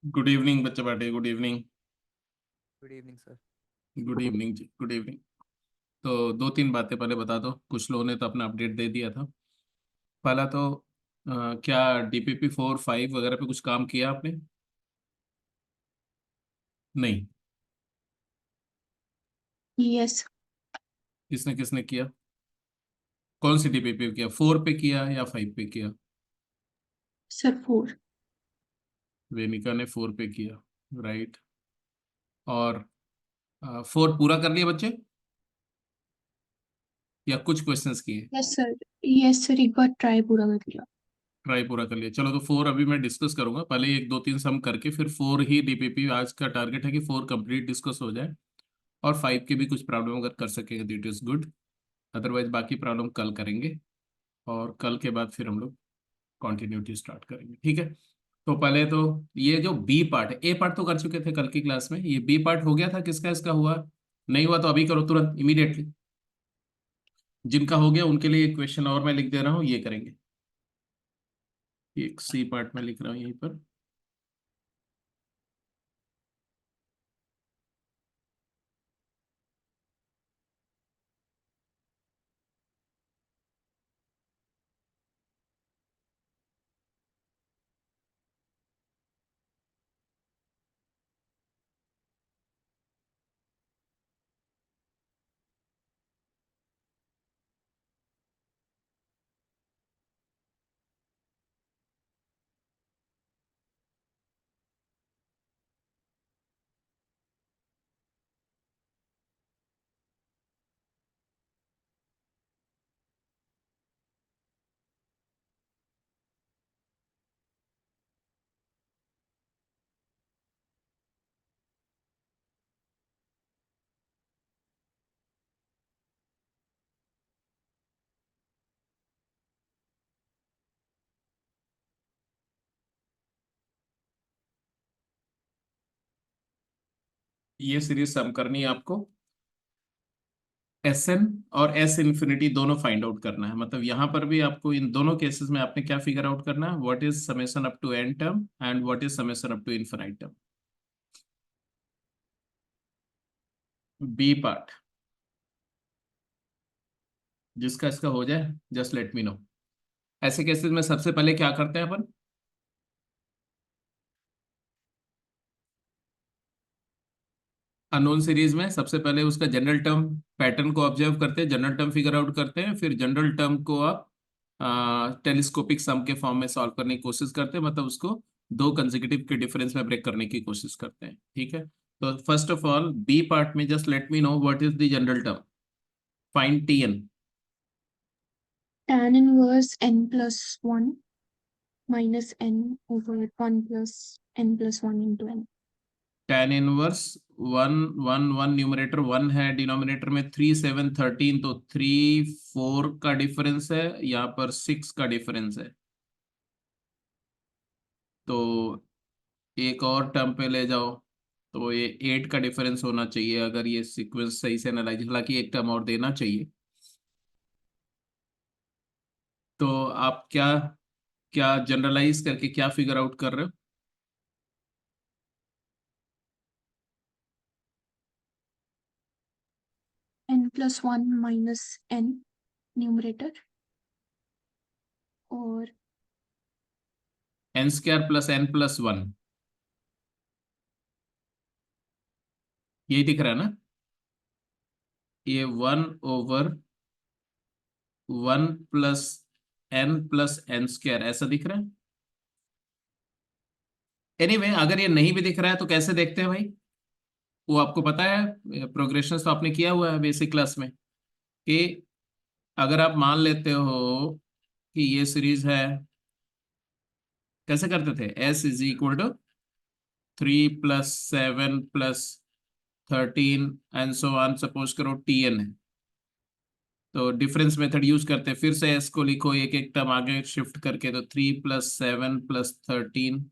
Good evening बच्चे party. Good evening. Good evening sir. Good evening जी, good evening. तो दो तीन बातें पहले बता दो। कुछ लोगों ने तो अपना अपडेट दे दिया था। पहला तो क्या डीपीपी 4 5 वगैरह पे कुछ काम किया आपने? नहीं। यस किसने किसने किया? कौन सी डीपीपी किया? 4 पे किया या 5 पे किया? सर 4। वेनिका ने 4 पे किया। राइट। और 4 पूरा कर लिया बच्चे या कुछ क्वेश्चंस किए? Yes sir. यस सर, एक बार ट्राई पूरा कर लिया। ट्राई पूरा कर लिया। चलो तो 4 अभी मैं डिस्कस करूंगा। पहले एक दो तीन सम करके फिर 4 ही डीपीपी। आज का टारगेट है कि 4 कंप्लीट डिस्कस हो जाए। और 5 के भी कुछ प्रॉब्लम अगर कर सकेंगे तो इट इज गुड। अदरवाइज बाकी प्रॉब्लम कल करेंगे। और कल के बाद फिर हम लोग कॉन्टिन्यूटी स्टार्ट करेंगे, ठीक है? तो पहले तो ये जो बी पार्ट है, ए पार्ट तो कर चुके थे कल की क्लास में। ये बी पार्ट हो गया था किसका? इसका हुआ नहीं हुआ तो अभी करो तुरंत इमीडिएटली। जिनका हो गया उनके लिए एक क्वेश्चन और मैं लिख दे रहा हूँ, ये करेंगे। एक सी पार्ट में लिख रहा हूँ यहीं पर। ये सीरीज सम करनी है आपको। एस एन और एस इन्फिनिटी दोनों फाइंड आउट करना है। मतलब यहां पर भी आपको इन दोनों केसेस में आपने क्या फिगर आउट करना है? What is summation up to n term and what is summation up to infinite term. B part जिसका इसका हो जाए जस्ट लेट मी नो। ऐसे केसेस में सबसे पहले क्या करते हैं अपन? अननोन सीरीज में सबसे पहले उसका जनरल टर्म पैटर्न को ऑब्जर्व करते हैं, जनरल टर्म फिगर आउट करते हैं, फिर जनरल टर्म को आप टेलीस्कोपिक सम के फॉर्म में सॉल्व करने की कोशिश करते हैं। मतलब उसको दो कंसेक्यूटिव के डिफरेंस में ब्रेक करने की कोशिश करते हैं, ठीक है? तो first of all B part में just let me know what is the general term. Find T N. tan inverse n plus 1 minus n over 1 plus n plus 1 into n। tan inverse 1 1 1, numerator 1 है, denominator में 3 7 13, तो 3 4 का difference है, यहाँ पर 6 का difference है। तो एक और टर्म पे ले जाओ तो ये 8 का डिफरेंस होना चाहिए अगर ये सीक्वेंस सही से एनालाइज। हालांकि एक टर्म और देना चाहिए। तो आप क्या क्या जनरलाइज करके क्या फिगर आउट कर रहे हो? n plus 1 minus n numerator और n square plus n plus one, यही दिख रहा है ना? ये 1/1 प्लस n ऐसा दिख रहा है। एनीवे अगर ये नहीं भी दिख रहा है तो कैसे देखते हैं भाई? वो आपको पता है, प्रोग्रेशन तो आपने किया हुआ है बेसिक क्लास में, कि अगर आप मान लेते हो कि ये सीरीज है, कैसे करते थे? S is equal to 3 + 7 + 13 and so on. Suppose करो टी एन है तो डिफरेंस मेथड यूज करते हैं। फिर से एस को लिखो एक एक टर्म आगे शिफ्ट करके, तो 3 + 7 + 13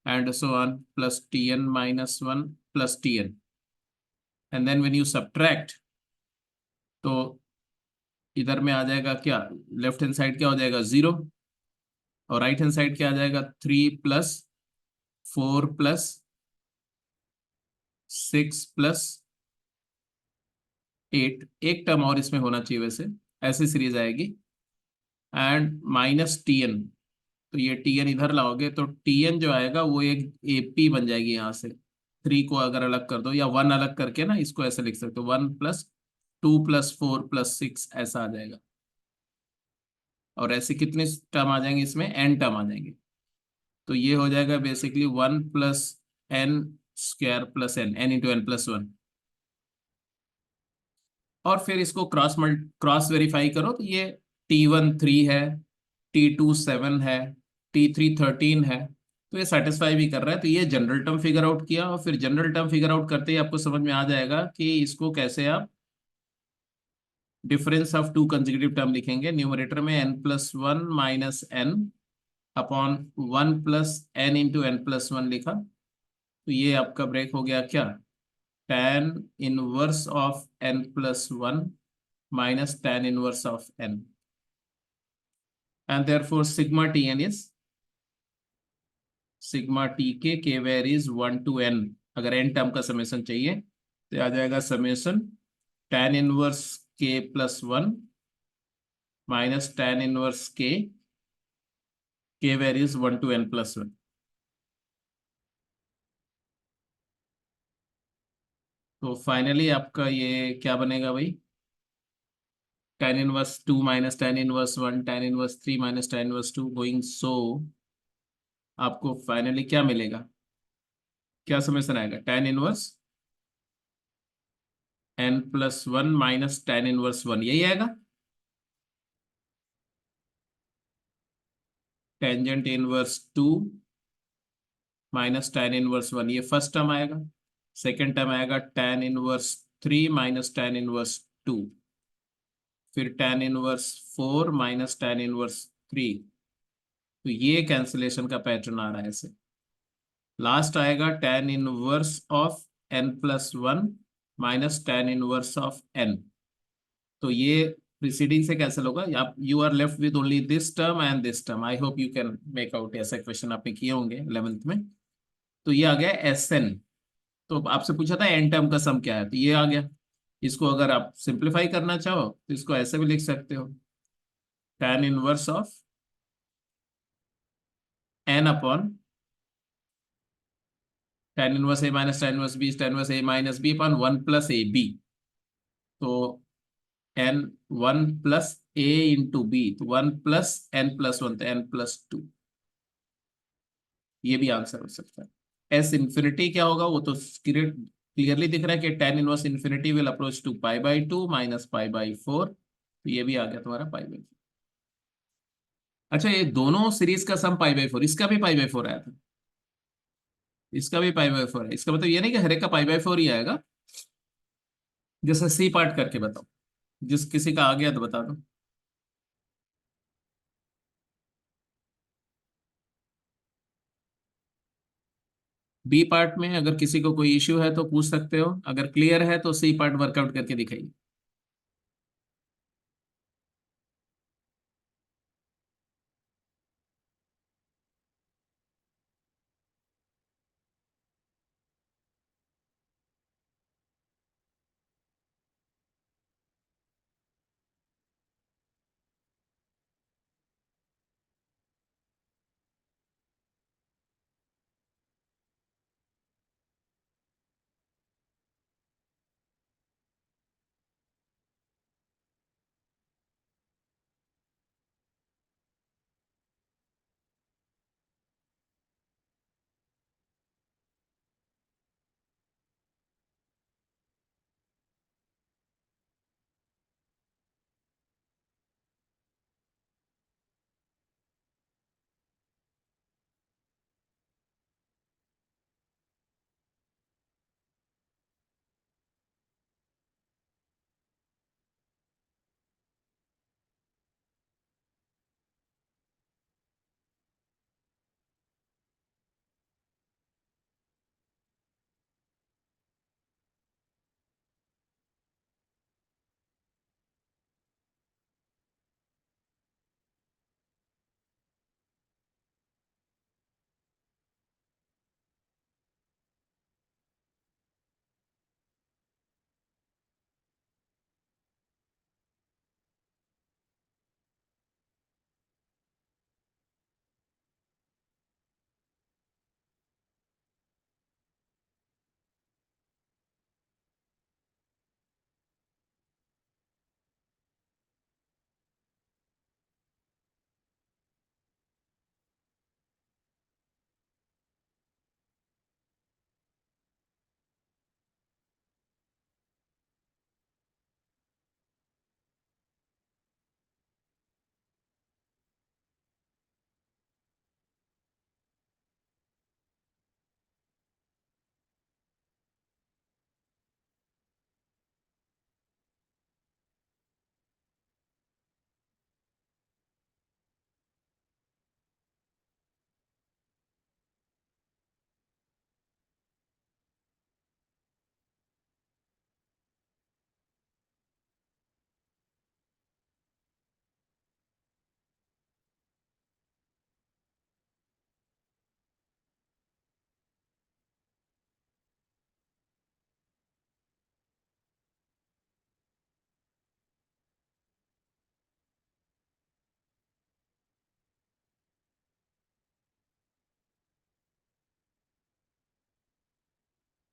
and so on plus T n -1 plus T n. And then when you subtract तो इधर में आ जाएगा क्या? लेफ्ट हैंड साइड क्या हो जाएगा? 0। और राइट हैंड साइड क्या आ जाएगा? 3 + 4 प्लस 6 प्लस 8, एक टर्म और इसमें होना चाहिए वैसे, ऐसी सीरीज आएगी, एंड माइनस टी एन। तो ये टी एन इधर लाओगे तो टी एन जो आएगा वो एक एपी बन जाएगी यहाँ से। 3 को अगर अलग कर दो या 1 अलग करके ना, इसको ऐसे लिख सकते हो, 1 + 2 + 4 + 6 ऐसा आ जाएगा। और ऐसे कितने टर्म आ जाएंगे इसमें, एन टर्म आ जाएंगे। तो ये हो जाएगा basically 1 + n² + n into n+1। और फिर इसको क्रॉस वेरीफाई करो तो ये T1 3 है, T2 7 है, T3 13 है। तो ये सेटिस्फाई भी कर रहा है। तो ये जनरल टर्म फिगर आउट किया, और फिर जनरल टर्म फिगर आउट करते ही आपको समझ में आ जाएगा कि इसको कैसे आप difference of two consecutive term लिखेंगे। न्यूमरेटर में n+1 minus n upon 1 + n into n+1 लिखा। तो ये आपका ब्रेक हो गया क्या, tan inverse of n+1 minus tan inverse of n, and therefore sigma Tn is sigma Tk k varies 1 to n। अगर n टर्म का समेशन चाहिए तो आ जाएगा summation tan inverse k+1 minus tan inverse k varies 1 to n+1। तो finally आपका ये क्या बनेगा भाई, tan inverse 2 minus tan inverse 1, tan inverse 3 minus tan inverse 2 going so, आपको फाइनली क्या मिलेगा, क्या समेशन आएगा, tan inverse n+1 minus tan inverse 1, यही आएगा। Tangent inverse 2 minus tan inverse 1, ये फर्स्ट टर्म आएगा। सेकेंड टर्म आएगा tan inverse 3 minus tan inverse 2, फिर tan inverse 4 minus tan inverse 3। तो ये कैंसिलेशन का पैटर्न आ रहा है ऐसे। लास्ट आएगा tan inverse of n+1 minus tan inverse of n। तो ये प्रीसीडिंग से कैंसिल होगा, आप you are left with only this term and this term. I hope you can make out, ऐसा क्वेश्चन आपने किए होंगे 11th में। तो ये आ गया एस एन। तो आपसे पूछा था एन टर्म का सम क्या है, तो ये आ गया। इसको अगर आप सिंप्लीफाई करना चाहो तो इसको ऐसे भी लिख सकते हो, tan inverse of n upon tan inverse A minus tan inverse B, tan inverse A minus B upon 1 + a b। तो एन 1 + a इंटू बी, तो 1 + n+1, तो n+2। ये भी आंसर हो सकता है। एस इन्फिनिटी क्या होगा वो तो क्लियरली दिख रहा है कि tan inverse infinity will approach to π/2 minus π/4। तो ये भी आ गया तुम्हारा π/4। अच्छा, ये दोनों सीरीज का सम π/4, इसका भी π/4 आया था, इसका भी π/4 है। इसका मतलब ये नहीं कि हर एक का π/4 ही आएगा। जैसे सी पार्ट करके बताओ, जिस किसी का आ गया तो बता दो। बी पार्ट में अगर किसी को कोई इश्यू है तो पूछ सकते हो, अगर क्लियर है तो सी पार्ट वर्कआउट करके दिखाइए।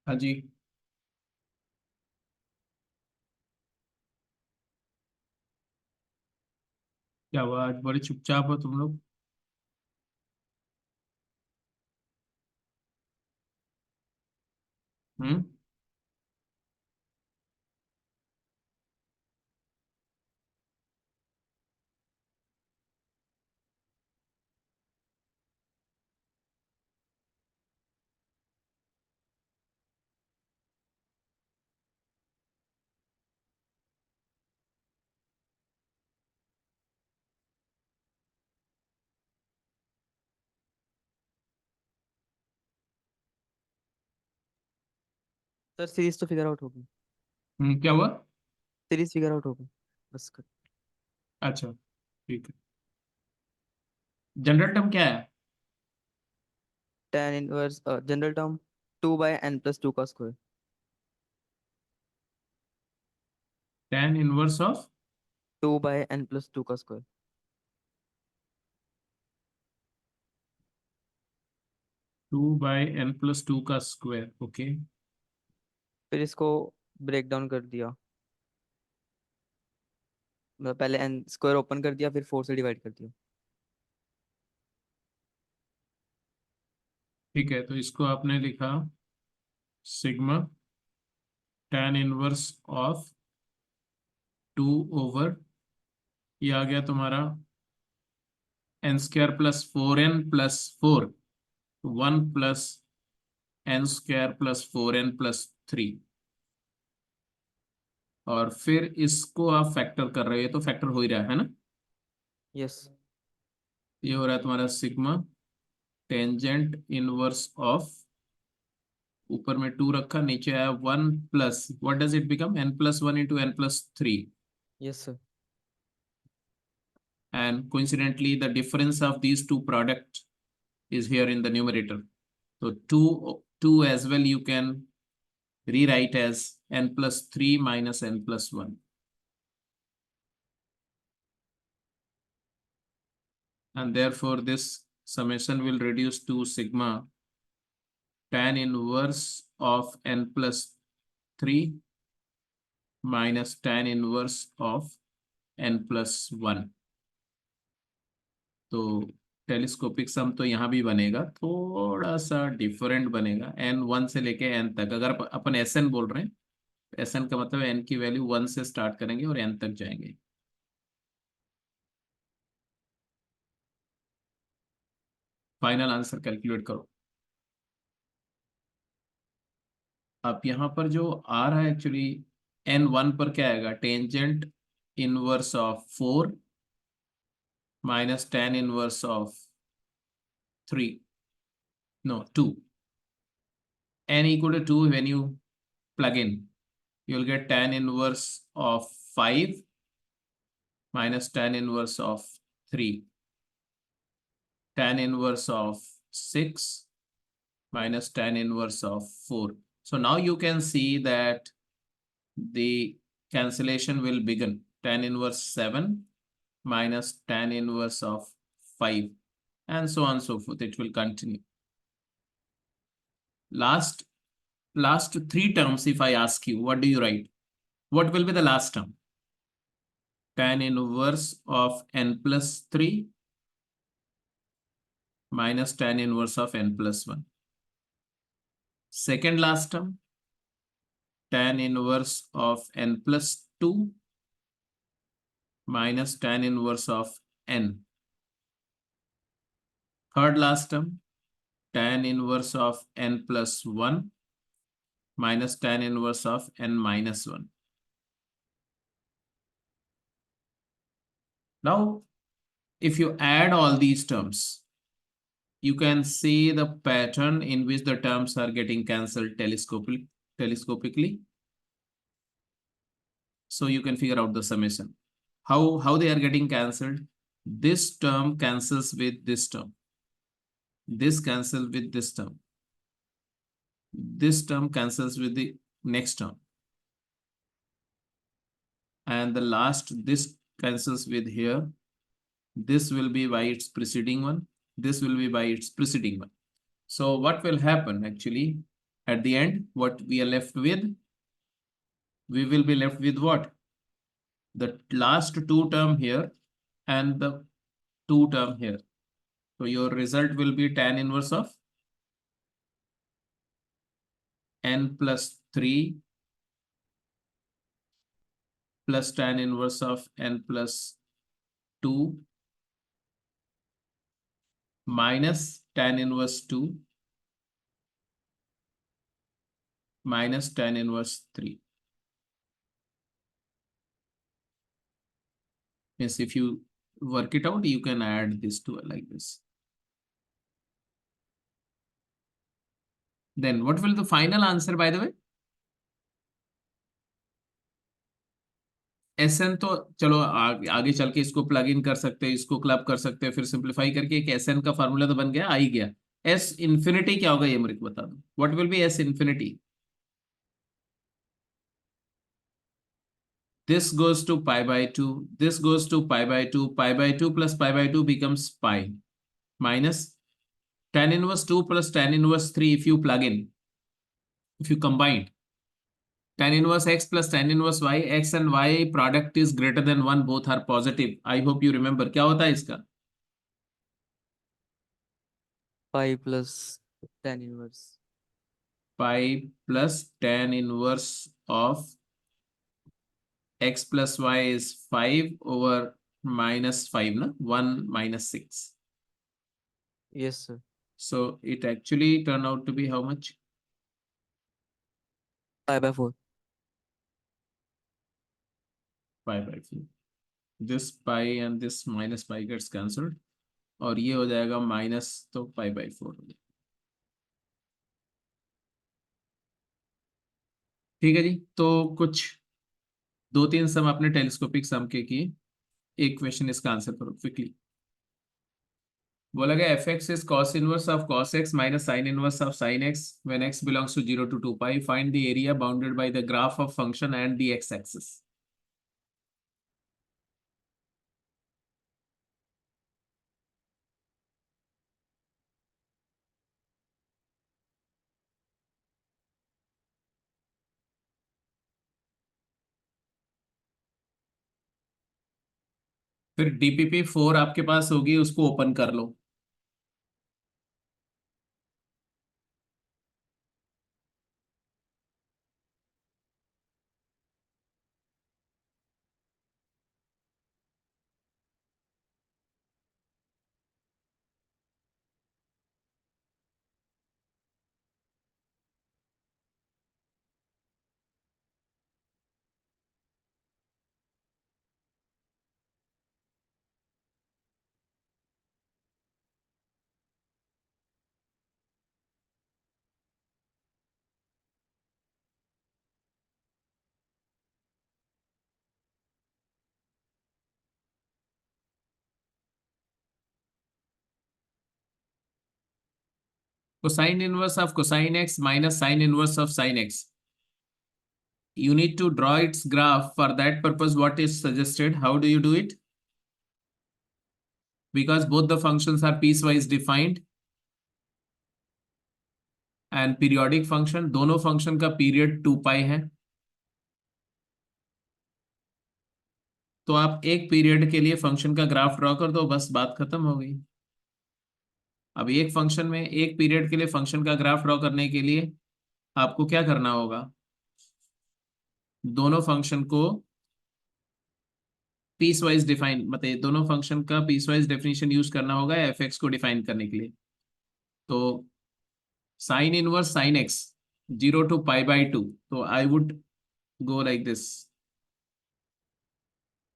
हाँ जी, क्या हुआ आज बड़े चुपचाप हो तुम लोग? हम्म। सर सीरीज तो फिगर आउट होगी। क्या हुआ? सीरीज फिगर आउट होगी। बस कर। अच्छा, ठीक है। जनरल टर्म क्या है? tan inverse general term 2/n+2 का square. tan inverse of 2/n+2 का स्क्वायर। 2/n+2 का स्क्वायर। ओके। फिर इसको ब्रेक डाउन कर दिया। मतलब पहले n स्क्वायर ओपन कर दिया, फिर 4 से डिवाइड कर दिया। ठीक है, तो इसको आपने लिखा सिग्मा tan इनवर्स ऑफ 2/, ये आ गया तुम्हारा n² + 4n+4, 1 + n² + 4n+3। और फिर इसको आप फैक्टर कर रहे हो, तो फैक्टर हो ही रहा है ना? यस। ये हो रहा है तुम्हारा सिग्मा टेंजेंट इनवर्स ऑफ, ऊपर में 2 रखा, नीचे आया 1 plus, what does it become, n+1 × n+3। Yes sir. And coincidentally the difference of these two product is here in the numerator. So 2 as well you can rewrite as n+3 minus n+1. And therefore this summation will reduce to sigma tan inverse of n+3 minus tan inverse of n+1. तो telescopic सम तो यहाँ भी बनेगा, थोड़ा सा different बनेगा, n1 से लेके n तक। अगर अपन Sn बोल रहे हैं, Sn का मतलब n की वैल्यू 1 से स्टार्ट करेंगे और n तक जाएंगे। फाइनल आंसर कैलकुलेट करो। अब यहाँ पर जो आ रहा है एक्चुअली, n1 पर क्या आएगा, tangent inverse of 4 minus tan inverse of 3, no 2, n = 2 when you plug in, you'll get tan inverse of 5 minus tan inverse of 3, tan inverse of 6 minus tan inverse of 4. So now you can see that the cancellation will begin. Tan inverse 7 minus tan inverse of 5, and so on and so forth. It will continue. Last 3 terms, if I ask you, what do you write? What will be the last term? Tan inverse of n+3 minus tan inverse of n+1. Second last term, tan inverse of n+2 minus tan inverse of n. Third last term, tan inverse of n+1 minus tan inverse of n-1. Now, if you add all these terms, you can see the pattern in which the terms are getting cancelled telescopically. So you can figure out the summation. How they are getting cancelled? This term cancels with this term. This cancels with this term. This term cancels with the next term. And the last, this cancels with here. This will be by its preceding one. This will be by its preceding one. So what will happen actually? At the end, what we are left with? We will be left with what? The last two term here and the two term here. So your result will be tan inverse of n plus 3 plus tan inverse of n plus 2 minus tan inverse 2 minus tan inverse 3. Yes, if you work it out, you can add this to like this. Then what will the final answer, by the way? Sn तो चलो आगे चल के इसको plug in कर सकते हैं, इसको क्लब कर सकते हैं, फिर सिंप्लीफाई करके एक Sn का फार्मूला तो बन गया, आ ही गया। S इंफिनिटी क्या होगा ये मेरे को बता दो, what will be S infinity? This goes to pi by 2, this goes to pi by 2, pi by 2 plus pi by 2 becomes pi, minus tan inverse 2 plus tan inverse 3 if you plug in, if you combine. Tan inverse x plus tan inverse y, x and y product is greater than 1, both are positive. I hope you remember. क्या होता है इसका? pi plus tan inverse. Pi plus tan inverse of x plus y is 5 over minus 5, na? 1 minus 6. Yes, sir. So it actually turned out to be how much? Pi by 4. Pi by 4. This pi and this minus pi gets cancelled. और ये हो जाएगा minus, तो pi by 4 हो जाएगा। ठीक है जी, तो कुछ 2-3 सम अपने टेलीस्कोपिक सम के किए, एक क्वेश्चन इसका आंसर करो क्विकली। बोला गया f x is cos inverse of cos x minus sine inverse of sine x when x belongs to 0 to 2 pi, find the area bounded by the graph of function and the x axis. फिर DPP 4 आपके पास होगी, उसको open कर लो। Cosine inverse of cosine x minus sine inverse of sine x. You need to draw its graph. For that purpose, what is suggested? How do you do it? Because both the functions are piecewise defined and periodic function, दोनों function का period 2 pi है, तो आप एक period के लिए function का graph draw कर दो, बस बात खत्म हो गई। अब एक फंक्शन में एक पीरियड के लिए फंक्शन का ग्राफ ड्रॉ करने के लिए आपको क्या करना होगा? दोनों फंक्शन को पीस वाइज डिफाइन, मतलब दोनों फंक्शन का पीस वाइज डेफिनेशन यूज करना होगा एफ एक्स को डिफाइन करने के लिए। तो sine inverse sine x 0 to pi by 2, तो I would go like this.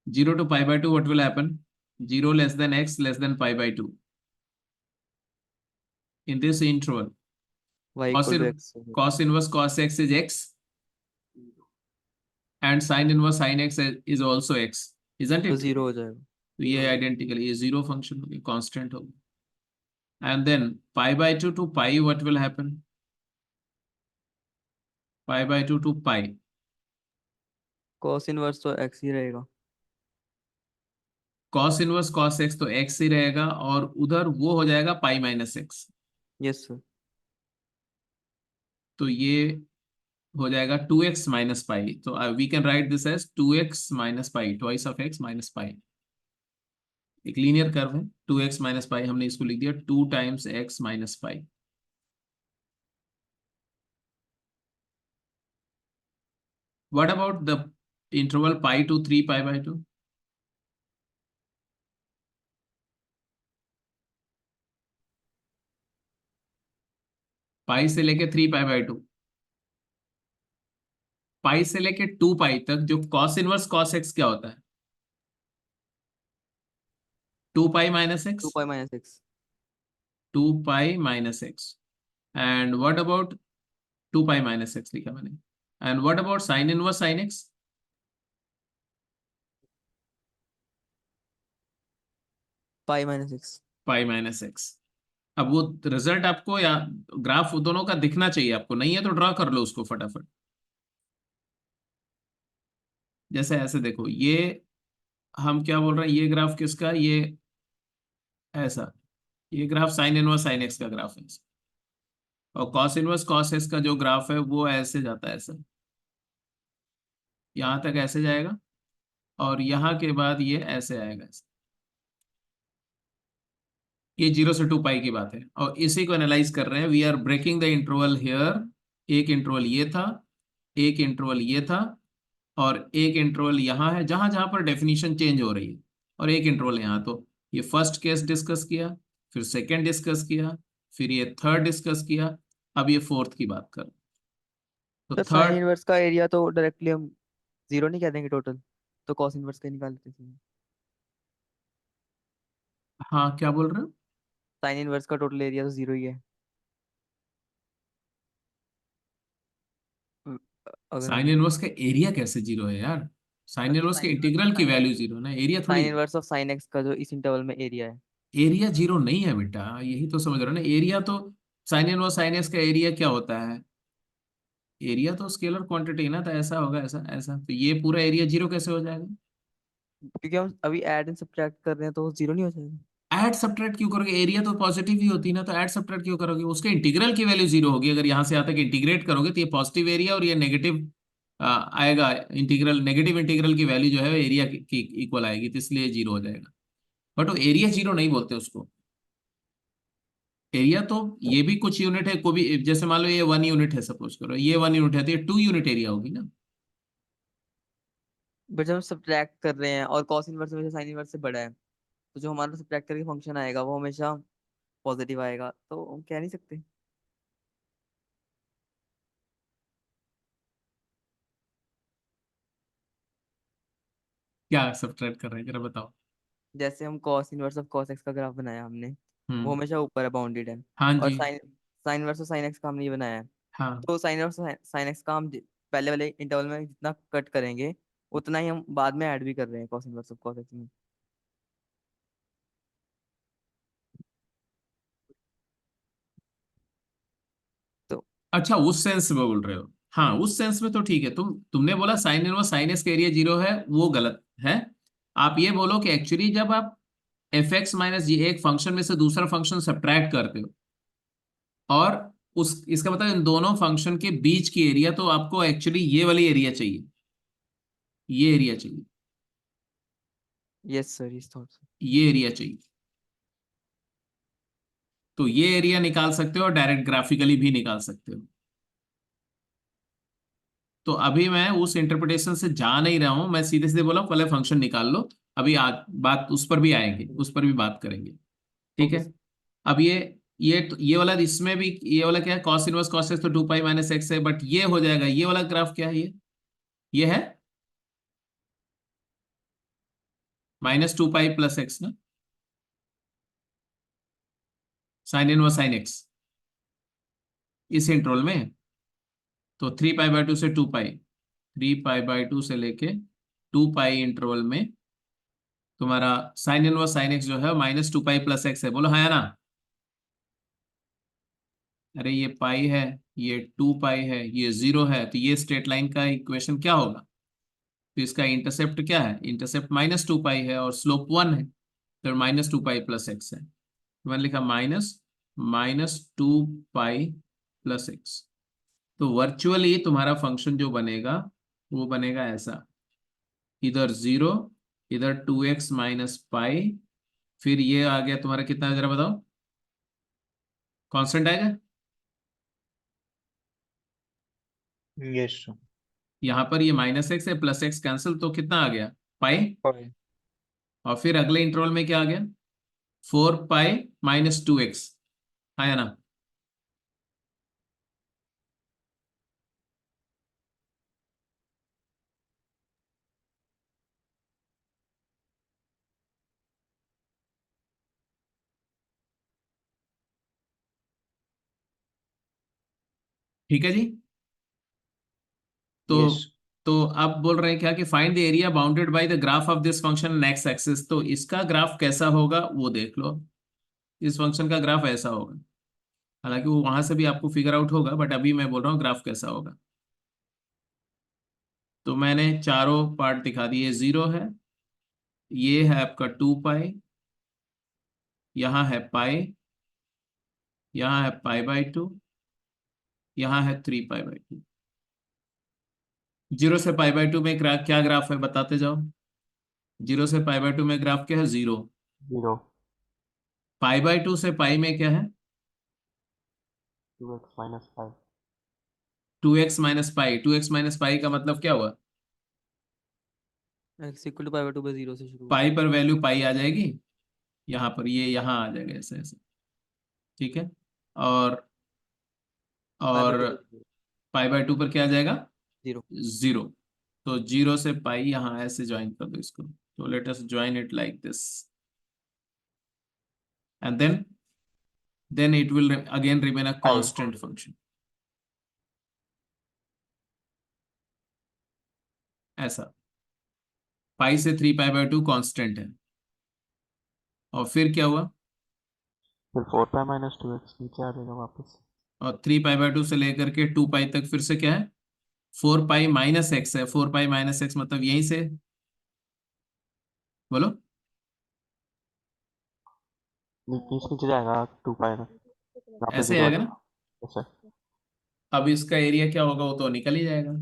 0 to pi by 2, what will happen? 0 less than x less than pi by 2. In this interval, Y equal to x. cos inverse cos x is x and sin inverse sin x is also x, isn't तो it? 0 हो जाएगा। तो ये identical, ये 0 function होगी, constant होगी। And then pi by 2 to pi, what will happen? Pi by 2 to pi, cos inverse तो x ही रहेगा। cos इनवर्स cos x तो x ही रहेगा, और उधर वो हो जाएगा pi minus x। Yes sir. तो ये हो जाएगा 2x माइनस पाई, तो we can write this as 2x minus pi, twice of x minus pi. एक लीनियर कर्व है, 2x माइनस पाई, हमने इसको लिख दिया 2 times x minus pi. What about the interval pi to 3 pi by 2? Pi से लेके 3 pi by 2, pi से लेके 2 पाई तक जो कॉस इनवर्स कॉस एक्स क्या होता है? 2 pi minus 2 x, pi minus x. 2 pi minus x. And what about 2 pi minus x लिखा मैंने। And what about sine inverse sine x? Pi minus x. Pi minus x. अब वो result आपको या graph दोनों का दिखना चाहिए आपको, नहीं है तो ड्रॉ कर लो उसको फटाफट। जैसे ऐसे देखो, ये हम क्या बोल रहे हैं, ये ग्राफ किसका, ये ऐसा, ये graph sine inverse sine X का ग्राफ है। और कॉस इनवर्स कॉस एक्स का जो ग्राफ है वो ऐसे जाता है, ऐसा यहां तक ऐसे जाएगा, और यहाँ के बाद ये ऐसे आएगा ऐसे। ये 0 से 2 पाई की बात है, और इसी को एनालाइज कर रहे हैं। We are breaking the interval here. एक इंटरवल ये था, एक इंटरवल ये था, और एक इंटरवल यहाँ है जहां जहां पर डेफिनेशन चेंज हो रही है, और एक इंटरवल यहाँ। तो ये फर्स्ट केस डिस्कस किया, फिर सेकंड डिस्कस किया, फिर ये थर्ड डिस्कस किया, अब ये फोर्थ की बात कर। तो तो साइन थर्ड, इनवर्स का एरिया तो डायरेक्टली हम जीरो नहीं कह देंगे टोटल, तो कॉस इनवर्स का ही निकाल लेते हैं। हाँ क्या बोल रहे हो? साइन इनवर्स का टोटल एरिया तो जीरो ही है। अ- अगर साइन हम इनवर्स का एरिया कैसे जीरो है यार? साइन मतलब इनवर्स के साइन इनवर्स इंटीग्रल ऑफ की साइन वैल्यू जीरो ना, एरिया थोड़ी। Sign inverse of sine X का जो इस इंटरवल में एरिया है। एरिया जीरो नहीं है बेटा, यही तो समझ रहे हो ना। एरिया तो साइन इनवर्स साइन एक्स का एरिया क्या होता है? एरिया तो स्केलर क्वांटिटी ना, तो ऐसा होगा ऐसा ऐसा, तो ये पूरा एरिया जीरो कैसे हो जाएगा? क्योंकि हम अभी ऐड एंड सब्ट्रैक्ट कर रहे हैं तो वो जीरो नहीं हो जाएगा। ऐड सब्ट्रैक्ट क्यों करोगे? एरिया तो पॉजिटिव ही होती है ना, तो ऐड सब्ट्रैक्ट क्यों करोगे? उसके इंटीग्रल की वैल्यू जीरो होगी। अगर यहाँ से यहाँ तक इंटीग्रेट करोगे तो ये पॉजिटिव एरिया और ये नेगेटिव आएगा। इंटीग्रल, नेगेटिव इंटीग्रल की वैल्यू जो है एरिया की इक्वल आएगी, तो इसलिए जीरो हो जाएगा। बट वो एरिया जीरो नहीं बोलते उसको। एरिया तो ये भी कुछ यूनिट है, कोई भी, जैसे मान लो ये 1 यूनिट है, सपोज करो ये 1 यूनिट है, तो ये 2 यूनिट एरिया होगी ना। बट जब हम सब्ट्रैक्ट कर रहे हैं और कॉस इनवर्स हमेशा साइन इनवर्स से बड़ा है, तो जो हमारा सब्ट्रैक्ट करके फंक्शन आएगा वो हमेशा पॉजिटिव आएगा, तो हम कह नहीं सकते। क्या सब्ट्रैक्ट कर रहे हैं जरा बताओ। जैसे हम cos inverse of cos x का ग्राफ बनाया हमने, वो हम्म। हमेशा ऊपर है, बाउंडेड है। हाँ और जी। Sine sine inverse of sine X का हमने ये बनाया है। हाँ। तो साइन इनवर्स साइन एक्स का हम पहले वाले इंटरवल में जितना कट करेंगे उतना ही हम बाद में ऐड भी कर रहे हैं cos inverse of cos x में। तो अच्छा, उस सेंस में बोल रहे हो? हाँ उस सेंस में तो ठीक है। तुमने बोला साइन इनवर्स साइन एक्स का एरिया जीरो है, वो गलत है। आप ये बोलो कि एक्चुअली जब आप एफ एक्स माइनस जी, एक फंक्शन में से दूसरा फंक्शन सब्ट्रैक्ट करते हो, और उस इसका मतलब इन दोनों फंक्शन के बीच की एरिया, तो आपको एक्चुअली ये वाली एरिया चाहिए, ये एरिया चाहिए, यस सर, इस थॉट से। ये एरिया चाहिए। तो ये एरिया निकाल सकते हो और डायरेक्ट ग्राफिकली भी निकाल सकते हो। तो अभी मैं उस इंटरप्रिटेशन से जा नहीं रहा हूं, मैं सीधे सीधे बोला पहले फंक्शन निकाल लो। अभी बात उस पर भी आएंगे, उस पर भी बात करेंगे। ठीक ओके है। सर। अब ये वाला, इसमें भी ये वाला क्या है, कॉस इनवर्स कॉस एक्स तो 2 पाई माइनस एक्स है, बट ये हो जाएगा, ये वाला ग्राफ क्या है, ये है -2 पाई प्लस एक्स ना, साइन इनवर्स साइन एक्स इस इंटरवल में। तो 3 पाई बाई 2 से 2 पाई, 3 पाई बाई 2 से लेके 2 पाई इंटरवल में तुम्हारा साइन इनवर्स साइन एक्स जो है -2 पाई प्लस एक्स है, बोलो हाँ या ना? अरे ये पाई है, ये 2 पाई है, ये जीरो है, तो ये स्ट्रेट लाइन का इक्वेशन क्या होगा? तो इसका इंटरसेप्ट क्या है? इंटरसेप्ट -2 पाई है और स्लोप 1 है, फिर -2 पाई प्लस एक्स है। तो मैंने लिखा minus minus 2 pi plus x. तो वर्चुअली तुम्हारा फंक्शन जो बनेगा वो बनेगा ऐसा, इधर 0, इधर 2x माइनस पाई, फिर ये आ गया तुम्हारा कितना है, जरा बताओ, कांस्टेंट आएगा। यस यहाँ पर ये माइनस एक्स है, प्लस एक्स कैंसिल, तो कितना आ गया, पाई। सर। और फिर अगले इंटरवल में क्या आ गया, 4 पाई माइनस 2x, आया ना। ठीक है जी। तो यस तो अब बोल रहे हैं क्या कि find the area bounded by the graph of this function x axis, तो इसका ग्राफ कैसा होगा वो देख लो। इस फंक्शन का ग्राफ ऐसा होगा, हालांकि वो वहां से भी आपको फिगर आउट होगा, बट अभी मैं बोल रहा हूँ ग्राफ कैसा होगा। तो मैंने चारों पार्ट दिखा दिए, 0 है, ये है आपका 2 पाई, यहाँ है पाई, यहाँ है पाई/2, यहाँ है 3 पाई/2। 0 से पाई/2 में क्या ग्राफ है बताते जाओ। 0 से पाई/2 में ग्राफ क्या है, 0। 0 पाई/2 से पाई में क्या है, 2x माइनस 5 2x-पाई। 2x-पाई का मतलब क्या हुआ, x equal to pi by 2 पे 0 से शुरू हुआ। पाई पर वैल्यू पाई आ जाएगी, यहाँ पर ये यहाँ आ जाएगा ऐसे ऐसे। ठीक है। और पाई बाई और 2 पे 0। पाई/2 पर क्या आ जाएगा, 0। 0। तो 0 से पाई यहाँ ऐसे ज्वाइन कर दो इसको, तो let us join it like this, and then it will again remain a pi. Constant function, ऐसा। पाई से 3 पाई/2 कांस्टेंट है, और फिर क्या हुआ, फिर 4 पाई माइनस 2x नीचे आ जाएगा वापस। और 3 पाई/2 से लेकर के 2 पाई तक फिर से क्या है, 4 पाई माइनस एक्स है। 4 पाई माइनस एक्स मतलब यहीं से, बोलो। नीचे जाएगा 2 पाई में, यहाँ पे ऐसे 0 आ आएगा ना। जाएगा ऐसे। अब इसका एरिया क्या होगा वो तो निकल ही जाएगा।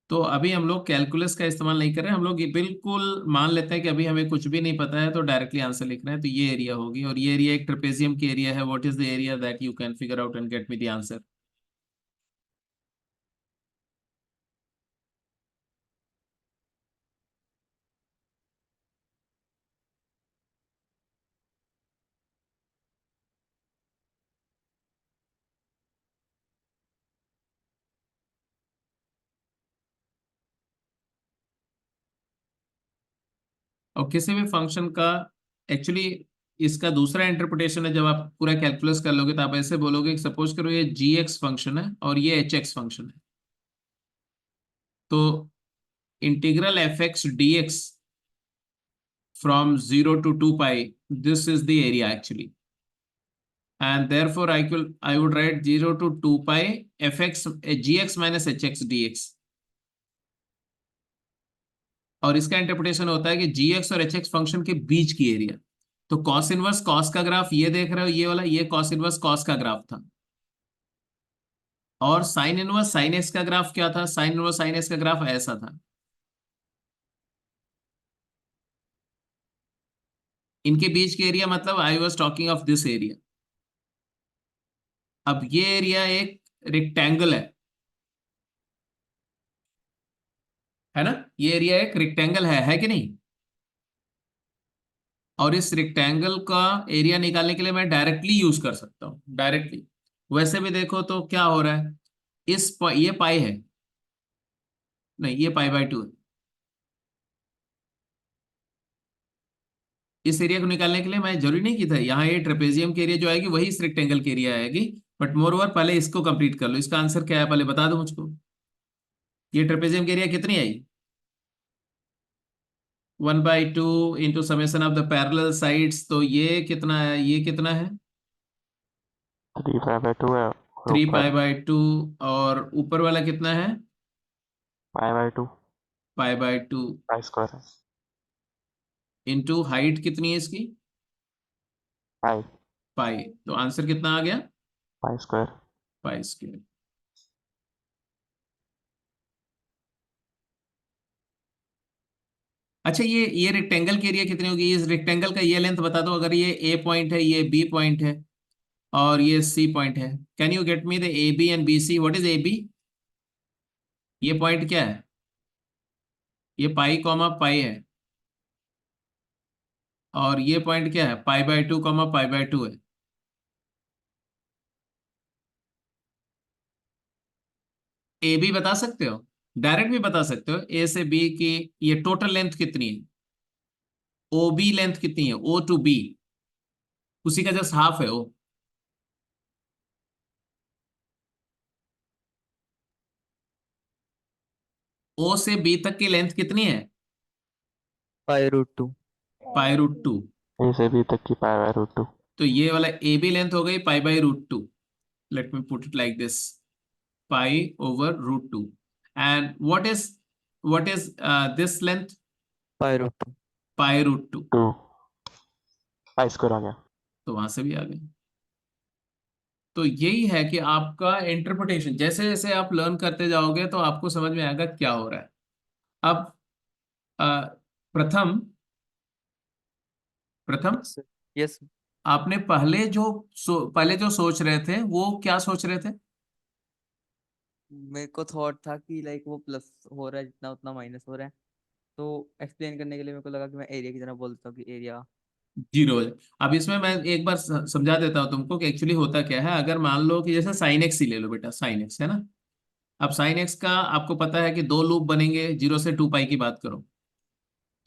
तो अभी हम लोग कैलकुलस का इस्तेमाल नहीं कर रहे हैं, हम लोग ये बिल्कुल मान लेते हैं कि अभी हमें कुछ भी नहीं पता है, तो डायरेक्टली आंसर लिख रहे हैं। तो ये एरिया होगी, और ये एरिया एक ट्रेपेजियम की एरिया है। What is the area that you can figure out and gate me the answer. और किसी भी फंक्शन का एक्चुअली इसका दूसरा इंटरप्रिटेशन है, जब आप पूरा कैलकुलस कर लोगे तो आप ऐसे बोलोगे कि सपोज करो ये g(x) फंक्शन है और ये h(x) फंक्शन है, तो integral f(x) dx from 0 to 2 pi, this is the area actually, and therefore I would write 0 to 2 pi fx gx minus hx dx। और इसका इंटरप्रिटेशन होता है कि gx और hx फंक्शन के बीच की एरिया। तो कॉस इनवर्स कॉस का ग्राफ ये देख रहे हो, ये वाला, ये कॉस इनवर्स कॉस का ग्राफ था। और साइन इनवर्स साइन एक्स का ग्राफ क्या था, साइन इनवर्स साइन एक्स का ग्राफ ऐसा था। इनके बीच की एरिया मतलब I was talking of this area. अब ये एरिया एक रेक्टेंगल है ना, ये एरिया एक रेक्टेंगल है कि नहीं। और इस रेक्टेंगल का एरिया निकालने के लिए मैं डायरेक्टली यूज कर सकता हूं, डायरेक्टली। वैसे भी देखो तो क्या हो रहा है, ये पाई है, नहीं ये पाई/2 है। इस एरिया को निकालने के लिए मैं जरूरी नहीं की था यहाँ ये ट्रेपेजियम की एरिया जो आएगी वही इस रेक्टेंगल की एरिया आएगी, बट मोर ओवर पहले इसको कंप्लीट कर लो। इसका आंसर क्या है पहले बता दो मुझको, ये ट्रेपेजियम की एरिया कितनी आई, 1/2 into summation of the parallel sides, तो ये कितना है, ये कितना है, 3 पाई बाई 2 है, और 3 पाई ऊपर बाई टू, और ऊपर वाला कितना है, पाई बाई 2 पाई/2 पाई स्क्वायर है। इंटू हाइट कितनी है इसकी, पाई पाई। तो आंसर कितना आ गया, पाई स्क्वायर पाई स्क्वायर। अच्छा, ये रेक्टेंगल की एरिया कितनी होगी? इस रेक्टेंगल का ये लेंथ बता दो। अगर ये ए पॉइंट है, ये बी पॉइंट है और ये सी पॉइंट है, can you get me the A B and B C? What is A B? ये पॉइंट क्या है? ये पाई कॉमा पाई है। और ये पॉइंट क्या है? Pi by two comma pi by two है। ए बी बता सकते हो? डायरेक्ट भी बता सकते हो, ए से बी की ये टोटल लेंथ कितनी है? ओ बी लेंथ कितनी है? ओ टू बी, उसी का जस्ट हाफ है ओ। ओ से बी तक की लेंथ कितनी है? पाई√2। Pi root to. ए से बी तक की पाई बाय रूट 2। तो ये वाला ए बी लेंथ हो गई pi by root two. Let me put it like this, pi over root two. And what is this length? पाई√2। Pi root two. 2 pi square आ गया। तो वहां से भी आ गए। तो यही है कि आपका इंटरप्रिटेशन, जैसे जैसे आप लर्न करते जाओगे तो आपको समझ में आएगा क्या हो रहा है। अब अ, प्रथम प्रथम यस सर। यस। आपने पहले जो सोच रहे थे वो क्या सोच रहे थे? मेरे को थॉट था कि लाइक वो प्लस हो रहा है जितना उतना माइनस हो रहा है, तो एक्सप्लेन करने के लिए मेरे को लगा कि मैं एरिया की तरह बोलता हूँ कि एरिया। जीरो है। अब इसमें मैं एक बार समझा देता हूँ तुमको कि एक्चुअली होता क्या है। अगर मान लो कि जैसे साइन एक्स ही ले लो बेटा, साइन एक्स है ना। अब साइन एक्स का आपको पता है कि दो लूप बनेंगे, 0 से 2 पाई की बात करो।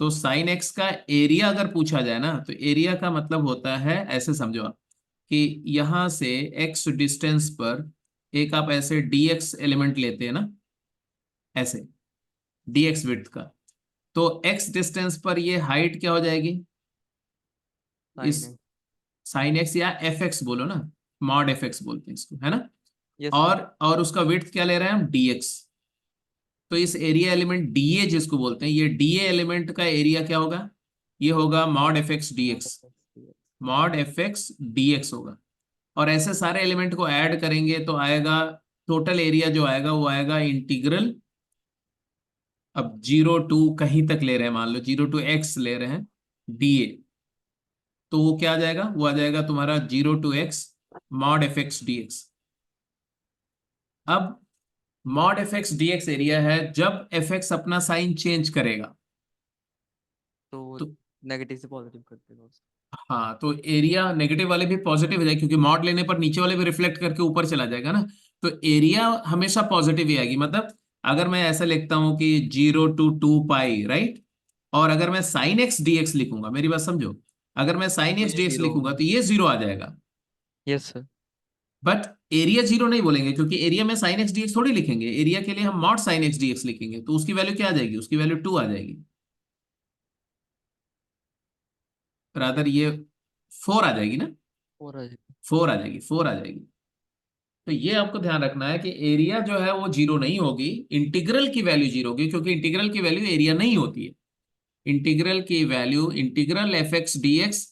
तो साइन एक्स का एरिया अगर पूछा जाए ना, तो एरिया का मतलब होता है, ऐसे समझो आप, कि यहां से एक्स डिस्टेंस पर एक आप ऐसे dx एलिमेंट लेते हैं ना, ऐसे dx विड्थ का। तो x डिस्टेंस पर ये हाइट क्या हो जाएगी? इस साइन है। साइन एक्स या एफ एक्स बोलो ना, मॉड एफ एक्स बोलते हैं इसको, है ना। Yes sir. और उसका विड्थ क्या ले रहे हैं हम? dx। तो इस एरिया एलिमेंट dA जिसको बोलते हैं, ये dA एलिमेंट का एरिया क्या होगा? ये होगा mod F x D x. Mod F x D x होगा। और ऐसे सारे एलिमेंट को ऐड करेंगे तो आएगा, टोटल एरिया जो आएगा वो आएगा इंटीग्रल। अब 0 to कहीं तक ले रहे हैं, मान लो 0 to x ले रहे हैं dA, तो वो क्या आ जाएगा? वो आ जाएगा तुम्हारा 0 to x mod F x D X. अब mod F x D X area है जब एफ एक्स अपना साइन चेंज करेगा। तो तो नेगेटिव से पॉजिटिव करते हैं उसको। हाँ, तो एरिया नेगेटिव वाले भी पॉजिटिव हो जाएगी, क्योंकि मॉड लेने पर नीचे वाले भी रिफ्लेक्ट करके ऊपर चला जाएगा ना। तो एरिया हमेशा पॉजिटिव ही आएगी। मतलब अगर मैं ऐसा लिखता हूं कि 0 to 2 पाई, राइट, और अगर मैं साइन एक्स डी एक्स लिखूंगा, मेरी बात समझो, अगर मैं साइन तो एक्स ये डी एक्स जीरो लिखूंगा होगा। तो ये जीरो आ जाएगा। Yes sir. But area zero नहीं बोलेंगे, क्योंकि एरिया में साइन एक्स डी एक्स थोड़ी लिखेंगे। एरिया के लिए हम mod sine x D x लिखेंगे, तो उसकी वैल्यू क्या आ जाएगी? उसकी वैल्यू 2 आ जाएगी। रादर ये 4 आ जाएगी ना, और आ जाएगा। 4 आ जाएगी, 4 आ जाएगी। तो ये आपको ध्यान रखना है कि एरिया जो है वो जीरो नहीं होगी, इंटीग्रल की वैल्यू जीरो होगी, क्योंकि इंटीग्रल की वैल्यू एरिया नहीं होती है। इंटीग्रल की value, integral f x D x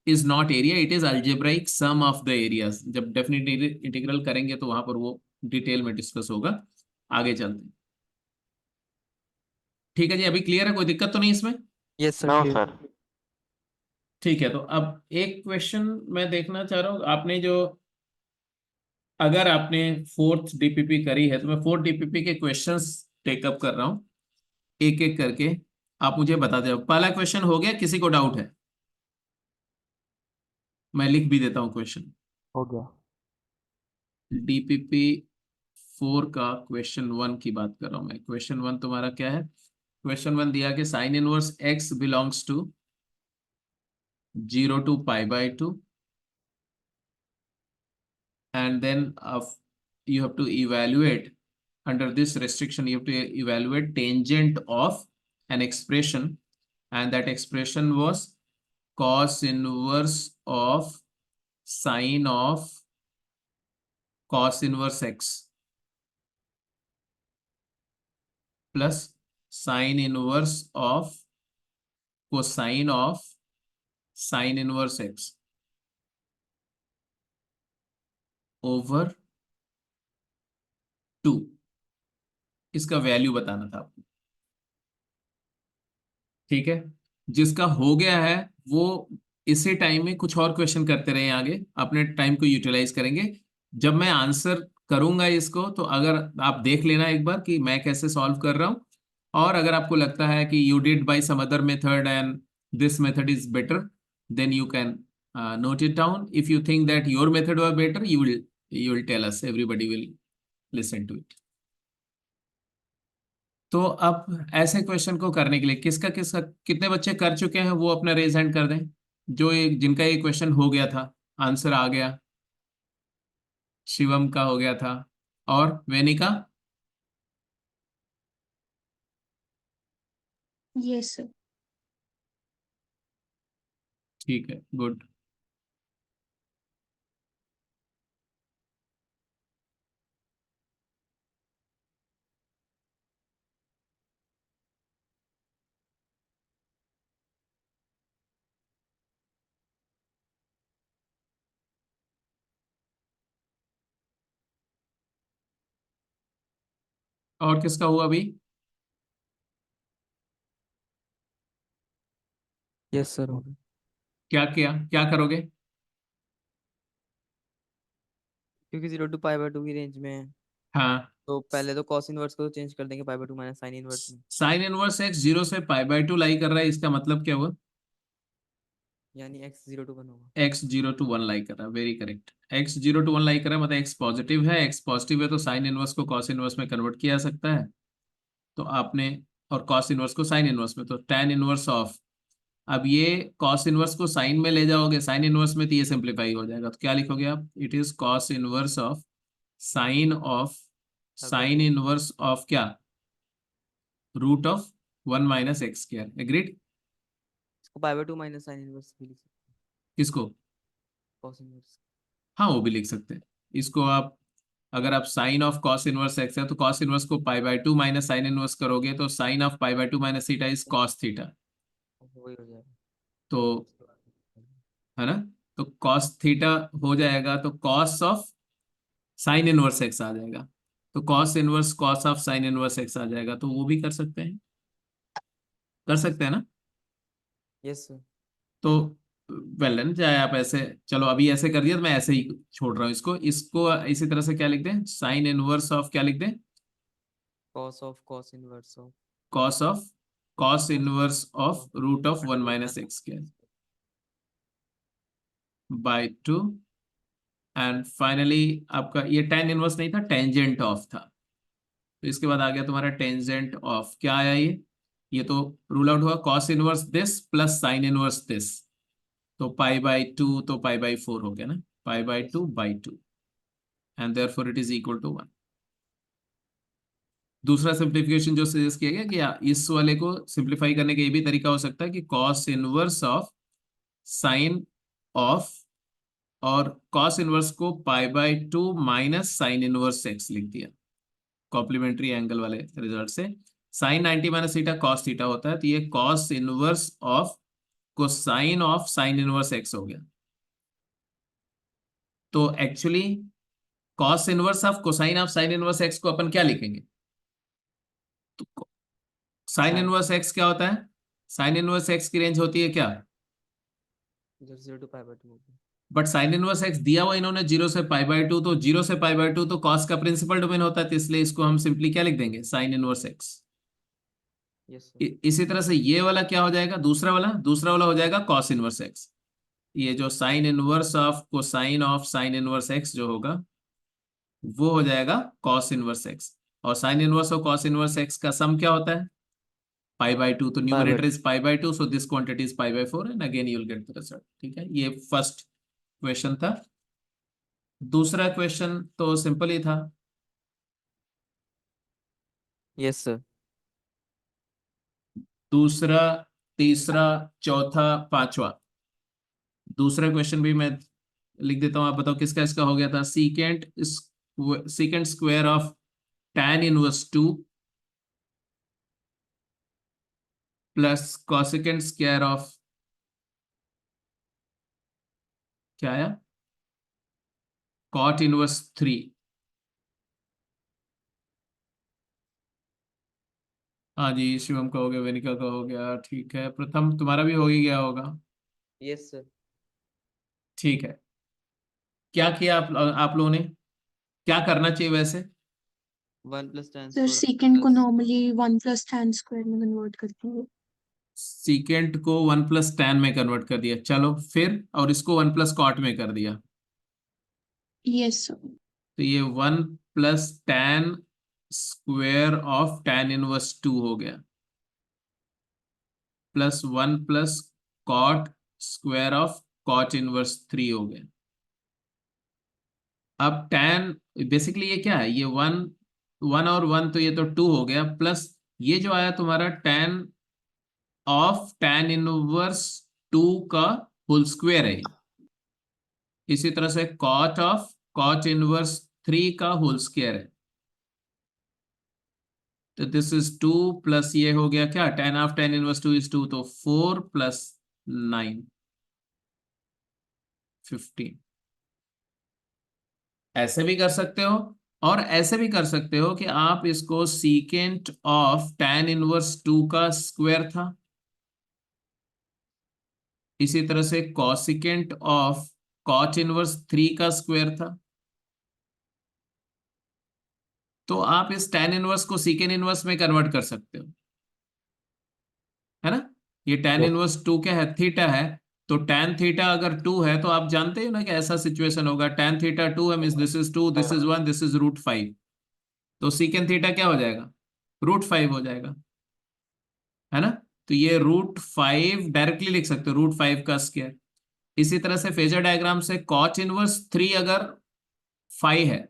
is not area, it is algebraic sum of the areas. जब डेफिनेट इंटीग्रल करेंगे तो वहां पर वो डिटेल में डिस्कस होगा। आगे चलते हैं। ठीक है जी, अभी क्लियर है? कोई दिक्कत तो नहीं इसमें? Yes sir no clear. Sir. ठीक है, तो अब एक क्वेश्चन मैं देखना चाह रहा हूँ। आपने जो, अगर आपने फोर्थ डीपीपी करी है तो मैं फोर्थ डीपीपी के क्वेश्चंस टेकअप कर रहा हूँ एक एक करके। आप मुझे बता दो, पहला क्वेश्चन हो गया? किसी को डाउट है? मैं लिख भी देता हूँ क्वेश्चन। हो गया। डीपीपी 4 का क्वेश्चन 1 की बात कर रहा हूँ मैं। क्वेश्चन 1 तुम्हारा क्या है? क्वेश्चन 1 दिया कि sine inverse x belongs to 0 to π/2, and then you have to evaluate, under this restriction you have to evaluate tangent of an expression, and that expression was cos inverse of sine of cos inverse x plus sine inverse of cosine of sine inverse x over 2, इसका value बताना था आपको। ठीक है, जिसका हो गया है वो इसी टाइम में कुछ और क्वेश्चन करते रहे, आगे अपने टाइम को यूटिलाइज करेंगे। जब मैं आंसर करूंगा इसको तो अगर आप देख लेना एक बार कि मैं कैसे सॉल्व कर रहा हूं, और अगर आपको लगता है कि you did by some other method and this method is better, then you can note it down. If you think that your method was better, you will tell us, everybody will listen to it. तो अब ऐसे question को करने के लिए किसका किसका कितने बच्चे कर चुके हैं वो अपना रेज हैंड कर दें, जो एक जिनका ये क्वेश्चन हो गया था, आंसर आ गया। शिवम का हो गया था, और वेनिका? Yes, sir. ठीक है, गुड। और किसका हुआ अभी? यस सर हो गया। क्या किया, क्या करोगे? क्योंकि 0 to π/2 की रेंज में है, हाँ, तो पहले तो कॉस इनवर्स को तो चेंज कर देंगे π/2 माइनस साइन इनवर्स में, साइन इनवर्स एक्स 0 से π/2 लाई कर रहा है, इसका मतलब क्या हुआ? यानी x 0 to 1 होगा। एक्स 0 to 1 लाई कर रहा है, वेरी करेक्ट। एक्स 0 to 1 लाई कर रहा है मतलब एक्स पॉजिटिव है, एक्स पॉजिटिव है तो साइन इनवर्स को कॉस इनवर्स में कन्वर्ट किया जा सकता है। तो आपने, और कॉस इनवर्स को साइन इनवर्स में, तो tan इनवर्स ऑफ, अब ये कॉस इनवर्स को साइन में ले जाओगे, साइन इनवर्स में, तो ये सिंप्लीफाई हो जाएगा, तो क्या लिखोगे आप? It is cos inverse of sine of, sine π/2 inverse of क्या? Root of 1 - x²। एग्रीड? इसको π/2 माइनस साइन इनवर्स भी लिख सकते किसको? हैं, कॉस इनवर्स। हाँ, वो भी लिख सकते हैं। इसको आप, अगर आप sine of cos inverse x है तो कॉस इनवर्स को π/2 माइनस साइन इनवर्स करोगे तो sine of π/2 minus theta is cos theta. वही हो जाएगा। तो उसके बाद है ना, तो कॉस थीटा हो जाएगा, तो cos of sine inverse X आ जाएगा, तो cos inverse cos of sine inverse X आ जाएगा, तो वो भी कर सकते हैं, कर सकते हैं ना? Yes sir. तो वेल डन, चाहे आप ऐसे, चलो अभी ऐसे कर दिया तो मैं ऐसे ही छोड़ रहा हूँ इसको, इसको इसी तरह से क्या लिख दें? साइन इनवर्स ऑफ क्या लिख दें? Cos of cos inverse of cos of cos inverse of root of 1 2 - x² by 2। And finally आपका ये tan इनवर्स नहीं था, टेंजेंट ऑफ था, तो इसके बाद आ गया तुम्हारा टेंजेंट ऑफ, क्या आया ये तो रूल आउट हुआ, cos inverse this plus sine inverse this, तो π/2, तो π/4 हो गया ना, π/2/2, and therefore it is equal to 1। दूसरा सिंप्लीफिकेशन जो सजेस्ट किया गया कि इस वाले को सिंप्लीफाई करने का ये भी तरीका हो सकता है कि cos inverse of sine of, और कॉस इनवर्स को π/2 माइनस साइन इनवर्स एक्स लिख दिया, कॉम्प्लीमेंट्री एंगल वाले रिजल्ट से। Sine 90 minus theta cos theta होता है, तो ये cos inverse of cosine of sine inverse x हो गया। तो actually cos inverse of cosine of sine inverse x को अपन क्या लिखेंगे? तो साइन साइन इनवर्स एक्स क्या होता है? साइन इनवर्स एक्स की रेंज होती है क्या? इधर 0 to π/2 होगा। बट साइन इनवर्स एक्स दिया हुआ इन्होंने 0 से π/2, तो 0 से π/2 तो कॉस का प्रिंसिपल डोमेन होता है, तो इसलिए इसको हम सिंपली क्या लिख देंगे? Sign inverse x. Yes sir. इसी तरह से ये वाला क्या हो जाएगा? दूसरा वाला हो जाएगा कॉस इनवर्स एक्स। ये जो sine inverse of cosine of sine inverse X जो होगा वो हो जाएगा कॉस इनवर्स एक्स, और साइन इनवर्स और कॉस इनवर्स एक्स का सम क्या होता है? π/2, तो numerator π/2 is π/2, so this quantity is π/4, and again you will get the result. ठीक है, ये फर्स्ट क्वेश्चन था। दूसरा क्वेश्चन तो सिंपल ही था। Yes sir. दूसरा, तीसरा, चौथा, पांचवा, दूसरा क्वेश्चन भी मैं लिख देता हूं, आप बताओ किसका इसका हो गया था? Secant square of tan inverse 2 plus cosecant square of, क्या आया? कॉट इनवर्स 3 हाँ जी, शिवम का हो गया, वेनिका का हो गया, ठीक है। प्रथम तुम्हारा भी हो ही गया होगा। Yes sir. ठीक है, क्या किया आप लोगों ने, क्या करना चाहिए वैसे? 1 + tan सर स्क्वायर secant को प्लस normally 1 + tan² में कन्वर्ट करते हैं। सीकेंट को 1 + tan में कन्वर्ट कर दिया, चलो फिर, और इसको 1 + cot में कर दिया, Yes sir। तो ये 1 + tan² ऑफ tan−1 2 हो गया, प्लस 1 + cot² ऑफ cot−1 3 हो गया। अब tan, बेसिकली ये क्या है, ये 1 1 और 1, तो ये तो 2 हो गया, प्लस ये जो आया तुम्हारा tan−1 2 का होल स्क्वायर है ये। इसी तरह से cot−1 3 का होल स्क्वायर है, तो दिस इज 2, प्लस ये हो गया क्या, tan−1 2 इज 2, तो 4 + 9 15। ऐसे भी कर सकते हो, और ऐसे भी कर सकते हो कि आप इसको सीकेंट ऑफ tan−1 2 का स्क्वायर था, इसी तरह से कॉसिकेंट ऑफ cot−1 3 का स्क्वायर था, तो आप इस tan−1 को सीकेंट इनवर्स में कन्वर्ट कर सकते हो, है ना। ये tan−1 2 क्या है, थीटा है, तो tan θ अगर 2 है तो आप जानते हो ना कि ऐसा सिचुएशन होगा, tan θ 2 है, means this is 2, this is 1, this is √5, तो सीकेंट θ क्या हो जाएगा, √5 हो जाएगा, है ना। तो ये √5 डायरेक्टली लिख सकते हो, √5 का स्क्वायर। इसी तरह से फेजर डायग्राम से cot−1 3 अगर 5 है,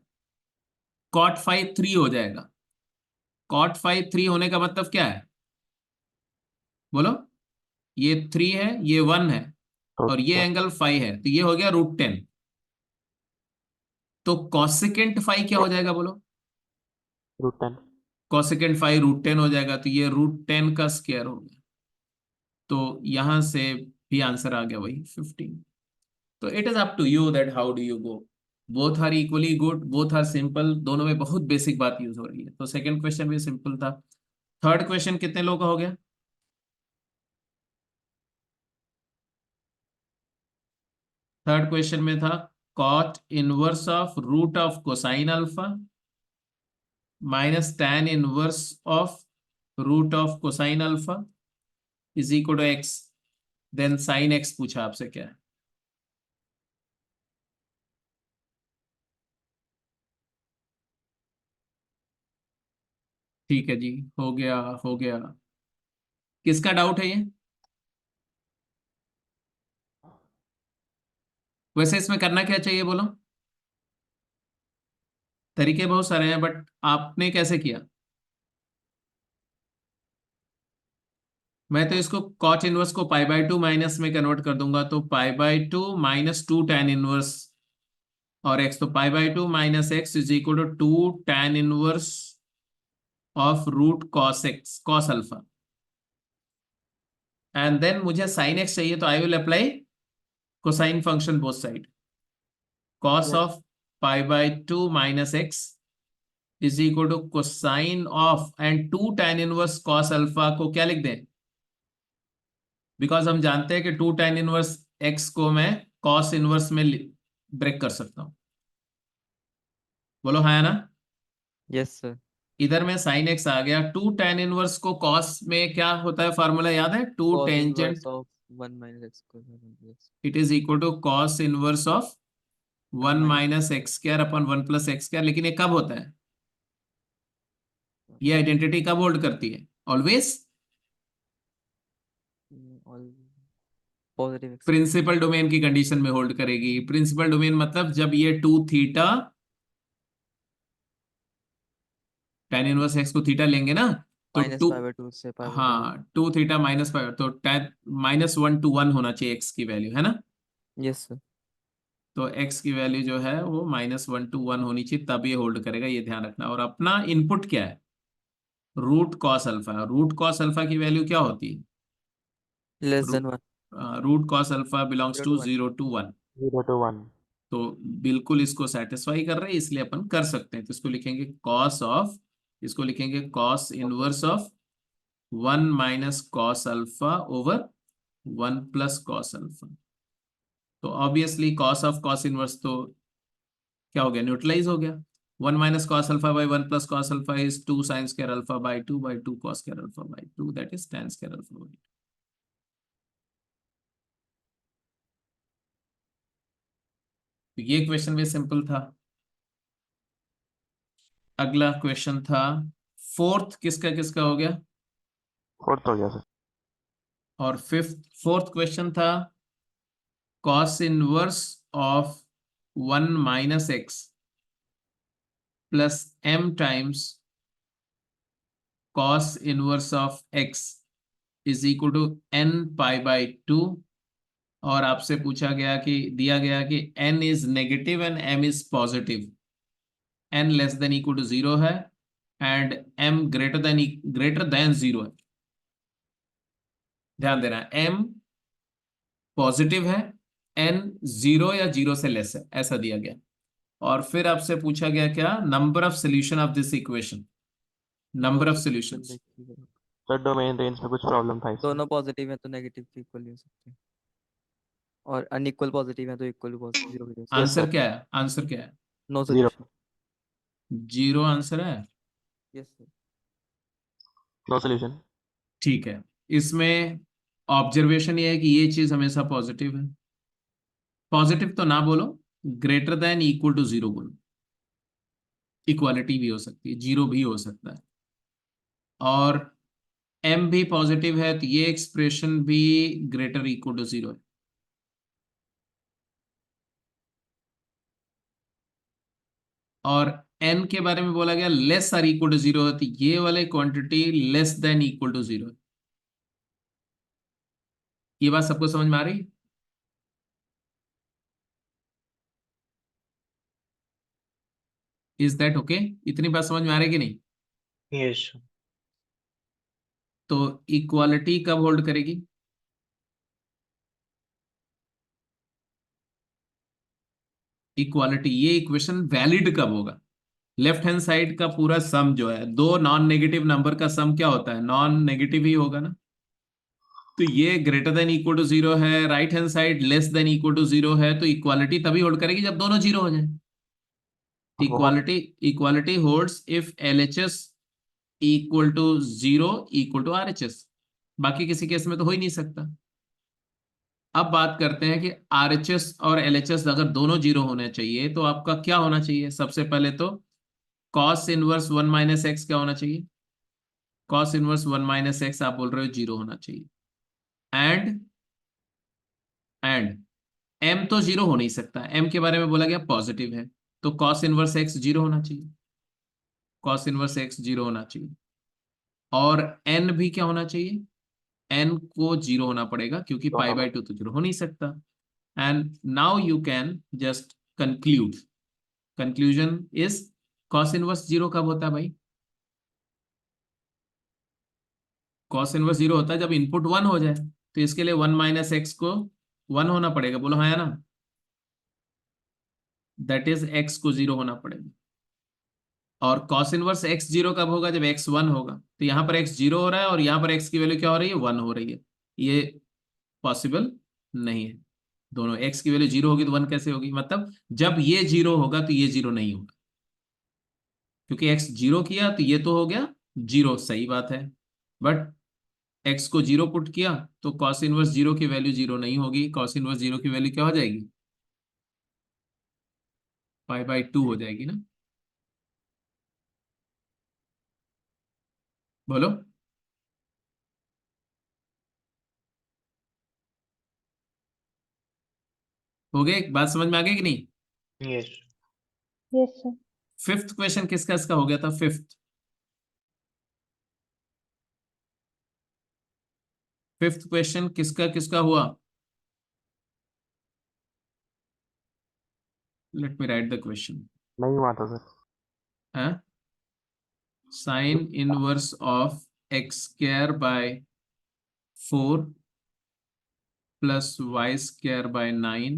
cot5 3 हो जाएगा। cot5 3 होने का मतलब क्या है, बोलो। ये 3 है, ये 1 है, और ये Okay. एंगल 5 है, तो ये हो गया √10। तो कॉसिकेंट 5 क्या हो जाएगा, बोलो। √10. कॉसिकेंट 5 √10 हो जाएगा, तो ये √10 का स्क्वायर हो गया, तो यहां से भी आंसर आ गया वही 15। तो it is up to you that how do you go, both are equally good, both are simple, दोनों में बहुत बेसिक बात यूज हो रही है। तो सेकंड क्वेश्चन भी सिंपल था। थर्ड क्वेश्चन कितने लोगों का हो गया? थर्ड क्वेश्चन में था cot−1 of root of cosine alpha minus tan−1 of root of cosine alpha is equal to x, then sine x पूछा आपसे क्या है। ठीक है जी, हो गया, हो गया। किसका डाउट है ये? वैसे इसमें करना क्या चाहिए, बोलो। तरीके बहुत सारे हैं, बट आपने कैसे किया? मैं तो इसको cot−1 को π/2 माइनस में कन्वर्ट कर दूंगा, तो π/2 -2 tan−1 और x, तो π/2 - x is equal to 2 tan−1 of root cos x cos alpha, and then मुझे sin x चाहिए, तो I will apply cosine function both side, cos yes. Of π/2 - x is equal to cosine of, and 2 tan−1 cos alpha को क्या लिख दें, because हम जानते हैं कि 2 tan−1 x को मैं cos इनवर्स में ब्रेक कर सकता हूं, बोलो हाँ या ना। Yes sir. इधर में sin x आ गया, 2 tan−1 को cos में क्या होता है, फार्मूला याद है, 2 cos inverse tangent, of 1 - x square. Yes. It is equal to cos inverse of 1 - x² upon 1 + x², लेकिन ये कब होता है, ये आइडेंटिटी कब होल्ड करती है, always all positive x। Principal domain की कंडीशन में होल्ड करेगी। प्रिंसिपल डोमेन मतलब जब ये 2 θ tan−1 x को थीटा लेंगे ना, तो टू, -π/2 से π/2। हाँ 2 θ -π, तो tan -1 to 1 होना चाहिए x की वैल्यू, है ना। Yes sir. तो x की वैल्यू जो है वो -1 to 1 होनी चाहिए, तब ये होल्ड करेगा, ये ध्यान रखना। और अपना इनपुट क्या है, root cos alpha. Root cos alpha की वैल्यू क्या होती है, <1 root cos alpha belongs 0 to to 1। 0 to 1, 0 to 1. तो बिल्कुल इसको सेटिस्फाई कर रहे हैं, इसलिए अपन कर सकते हैं। तो इसको लिखेंगे कॉस ऑफ, इसको लिखेंगे cos inverse of 1 minus cos alpha over 1 plus cos alpha. तो obviously cos of cos inverse तो क्या हो गया, न्यूट्रलाइज हो गया। 1 minus cos alpha by 1 plus cos alpha is 2 sine square alpha by 2 cos square alpha by 2, that is tan square alpha by 2। तो ये question भी सिंपल था। अगला क्वेश्चन था फोर्थ, किसका किसका हो गया, फोर्थ हो गया सर। और फोर्थ क्वेश्चन था cos inverse of 1 minus x plus m times cos inverse of x is equal to n pi by 2। और आपसे पूछा गया कि दिया गया कि n is negative and m is positive, n less than equal to 0 है एंड m ग्रेटर देन 0 है। ध्यान देना, m पॉजिटिव है, n 0 या 0 से लेस है, ऐसा दिया गया। और फिर आपसे पूछा गया क्या, number of solution of this equation, number of solutions. Sir domain range में कुछ प्रॉब्लम था इसमें। दोनों पॉजिटिव है तो नेगेटिव की इक्वल हो सकते हैं, और अनइक्वल पॉजिटिव है तो इक्वल जीरो भी हो सकते आंसर क्या है, आंसर क्या है, हैं। No zero. सोल्यूशन। 0 आंसर है। Yes sir. No solution. ठीक है, इसमें ऑब्जर्वेशन ये है कि ये चीज हमेशा पॉजिटिव है। पॉजिटिव तो ना बोलो, ग्रेटर देन इक्वल टू 0 बोलो। इक्वालिटी भी हो सकती है, 0 भी हो सकता है। और m भी पॉजिटिव है तो ये एक्सप्रेशन भी ग्रेटर इक्वल टू 0 है। और n के बारे में बोला गया लेस आर इक्वल टू 0 है तो ये वाले quantity less than equal to 0 है। ये बात सबको समझ में आ रही है? Is that okay? इतनी बात समझ में आ रही है कि नहीं? यस। तो इक्वालिटी कब होल्ड करेगी? इक्वालिटी, ये इक्वेशन वैलिड कब होगा? लेफ्ट हैंड साइड का पूरा सम जो है, दो नॉन नेगेटिव नंबर का सम क्या होता है, नॉन नेगेटिव ही होगा ना। तो ये ग्रेटर देन इक्वल टू 0 है, right hand side less than equal to 0 है, तो इक्वालिटी तभी होल्ड करेगी जब दोनों 0 हो जाए। Equality, equality holds if LHS equal to 0 equal to RHS। बाकी किसी केस में तो हो ही नहीं सकता। अब बात करते हैं कि RHS और LHS अगर दोनों 0 होने चाहिए तो आपका क्या होना चाहिए? सबसे पहले तो cos इनवर्स 1 माइनस एक्स क्या होना चाहिए? cos इनवर्स 1 माइनस एक्स आप बोल रहे हो 0 होना चाहिए। एंड m तो 0 हो नहीं सकता, m के बारे में बोला गया पॉजिटिव है, तो cos इनवर्स x 0 होना चाहिए। cos इनवर्स x 0 होना चाहिए। और n भी क्या होना चाहिए? n को 0 होना पड़ेगा क्योंकि पाई बाई 2 तो 0 हो नहीं सकता। And now you can just conclude. Conclusion is cos inverse 0 कब होता है भाई? cos इनवर्स 0 होता है जब इनपुट 1 हो जाए, तो इसके लिए 1 माइनस एक्स को 1 होना पड़ेगा, बोलो हाँ या ना? दैट इज x को 0 होना पड़ेगा। और cos इनवर्स x 0 कब होगा? जब x 1 होगा। तो यहाँ पर x 0 हो रहा है और यहाँ पर x की वैल्यू क्या हो रही है? 1 हो रही है। ये पॉसिबल नहीं है। दोनों x की वैल्यू 0 होगी तो 1 कैसे होगी? मतलब जब ये 0 होगा तो ये 0 नहीं होगा, क्योंकि x 0 किया तो ये तो हो गया 0, सही बात है। बट x को 0 पुट किया तो cos इनवर्स 0 की वैल्यू 0 नहीं होगी। cos इनवर्स 0 की वैल्यू क्या हो जाएगी? पाई बाई 2 हो जाएगी ना। बोलो। हो गए? बात समझ में आ गई कि नहीं? Yes. Yes, sir. Fifth question किसका इसका हो गया था? फिफ्थ क्वेश्चन किसका किसका हुआ? Let me write the question. नहीं हुआ था सर। है sine inverse of x square by 4 plus y square by 9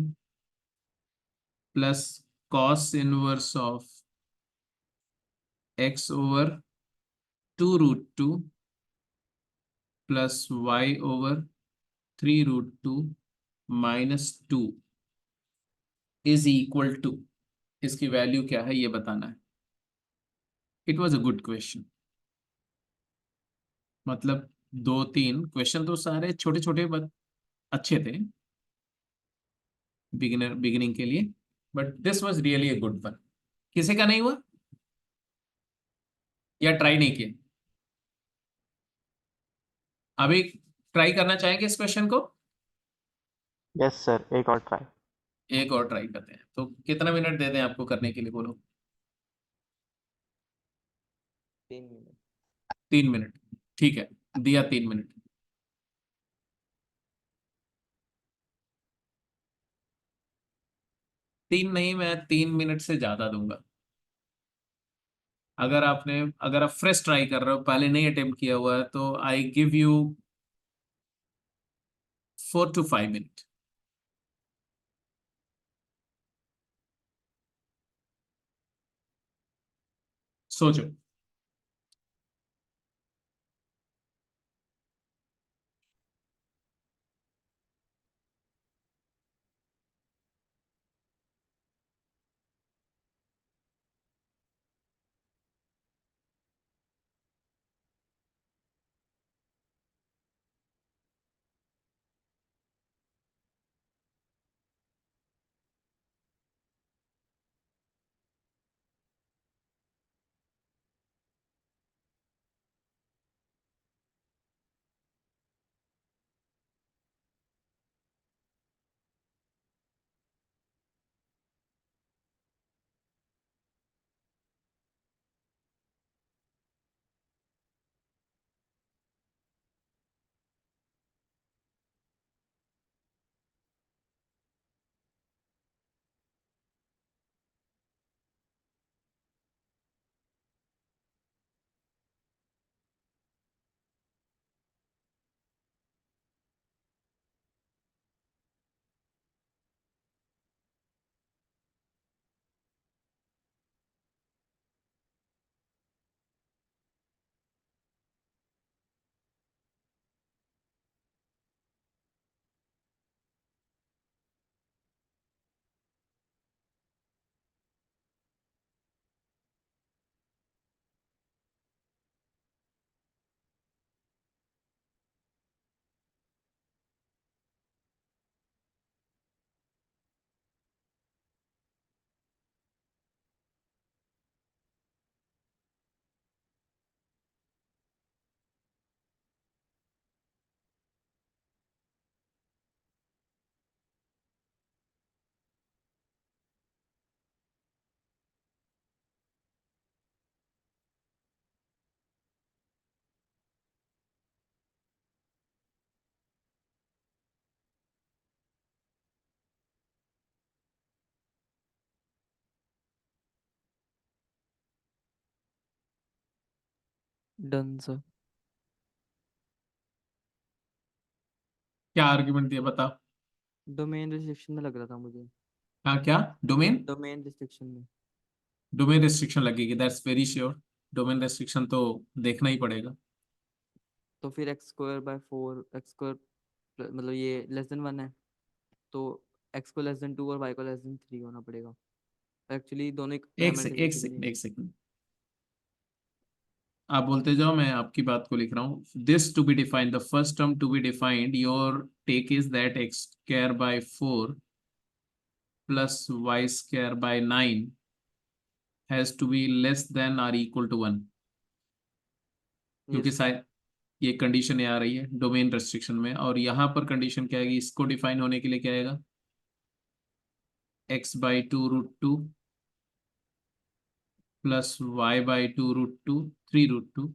plus cos inverse of x over 2 root 2 plus y over 3√2 -2 is equal to, इसकी value क्या है ये बताना है। It was a good question, मतलब 2-3 क्वेश्चन तो सारे छोटे छोटे बट अच्छे थे बिगिनिंग के लिए, but this was really a good one. किसी का नहीं हुआ या ट्राई नहीं किया? अभी ट्राई करना चाहेंगे इस क्वेश्चन को? यस सर, एक और ट्राई। एक और ट्राई करते हैं, तो कितना मिनट दे दें आपको करने के लिए, बोलो? 3 मिनट। 3 मिनट, ठीक है, दिया 3 मिनट। 3 नहीं, मैं 3 मिनट से ज्यादा दूंगा। अगर आप फ्रेश ट्राई कर रहे हो, पहले नहीं अटेम्प्ट किया हुआ है, तो I give you 4 to 5 minute. सोचो। Done sir. क्या आर्ग्यूमेंट दिया बताओ? डोमेन रिस्ट्रिक्शन में लग रहा था मुझे। हाँ, क्या डोमेन? डोमेन रिस्ट्रिक्शन में। डोमेन रेस्ट्रिक्शन लगेगी, that's very sure. Domain restriction तो देखना ही पड़ेगा। तो फिर x² by 4 x² मतलब ये <<1 है, तो x को <2 और y को <3 होना पड़ेगा। एक्चुअली दोनों पैरामीटराइजेशन नहीं है। एक सेकंड, आप बोलते जाओ, मैं आपकी बात को लिख रहा हूँ। This to be defined, the first term to be defined, your take is that x² by 4 plus y² by 9 has to be less than or equal to 1, क्योंकि यस सर। शायद ये कंडीशन आ रही है डोमेन रेस्ट्रिक्शन में। और यहाँ पर condition क्या आएगी, इसको डिफाइन होने के लिए क्या आएगा, x/2√2 plus y/2√2 3√2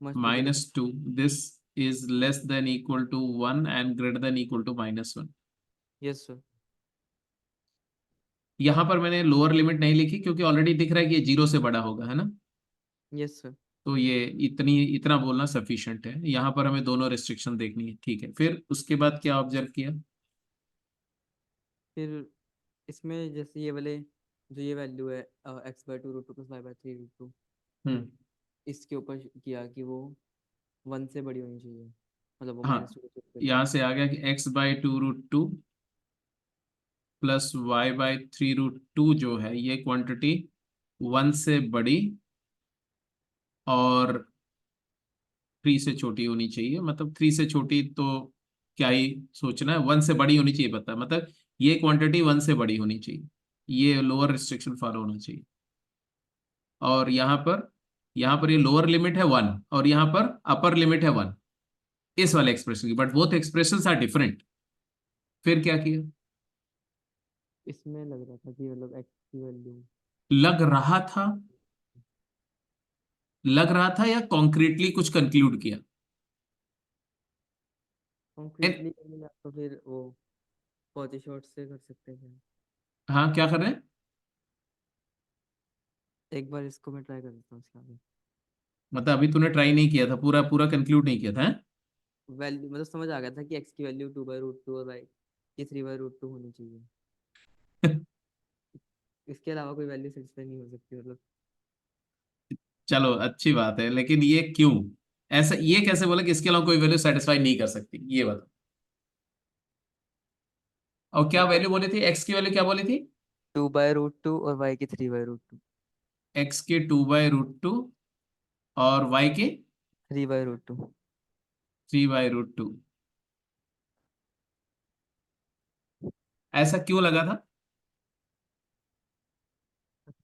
must be -2, this is less than equal to 1 and greater than equal to -1। Yes sir. यहां पर मैंने लोअर लिमिट नहीं लिखी क्योंकि ऑलरेडी दिख रहा है कि ये 0 से बड़ा होगा, है ना? Yes sir. तो ये इतना बोलना सफिशिएंट है। यहाँ पर हमें दोनों रिस्ट्रिक्शन देखनी है, ठीक है। फिर उसके बाद क्या ऑब्जर्व किया? फिर इसमें जैसे ये वाले जो ये वैल्यू है x/2√2 + y/3√2, हम्म। इसके ऊपर किया कि वो 1 से बड़ी होनी चाहिए, मतलब वो हाँ, -2 के equal यहाँ से आ गया कि x/2√2 प्लस y/3√2 जो है ये क्वांटिटी 1 से बड़ी और 3 से छोटी होनी चाहिए। मतलब 3 से छोटी तो क्या ही सोचना है, 1 से बड़ी होनी चाहिए, पता है मतलब ये क्वांटिटी 1 से बड़ी होनी चाहिए, ये लोअर रिस्ट्रिक्शन फॉलो होना चाहिए। और यहाँ पर ये लोअर लिमिट है 1 और यहाँ पर अपर लिमिट है 1, इस वाले एक्सप्रेशन की, but both expressions are different. फिर क्या किया? इसमें लग रहा था कि मतलब x की वैल्यू लग रहा था, लग रहा था या कॉन्क्रीटली कुछ कंक्लूड किया? कॉन्क्रीटली मिला तो फिर वो बहुत शॉर्ट से कर सकते हैं। हाँ, क्या कर रहे हैं? एक बार इसको मैं ट्राई कर देता हूँ इसके आगे। मतलब अभी तूने ट्राई नहीं किया था, पूरा पूरा कंक्लूड नहीं किया था, हैं? वैल्यू मतलब समझ आ गया था कि x की वैल्यू 2/√2 और y की 3/√2 होनी चाहिए। इसके अलावा कोई वैल्यू सेटिस्फाई नहीं हो सकती मतलब। चलो अच्छी बात है, लेकिन ये क्यों ऐसा, ये कैसे बोला कि इसके अलावा कोई वैल्यू सेटिस्फाई नहीं कर सकती, ये बता। और क्या वैल्यू बोली थी, एक्स की वैल्यू क्या बोली थी? 2/√2 और y की 3/√2। एक्स के 2/√2 और वाई के 3/√2। 3/√2। ऐसा क्यों लगा था?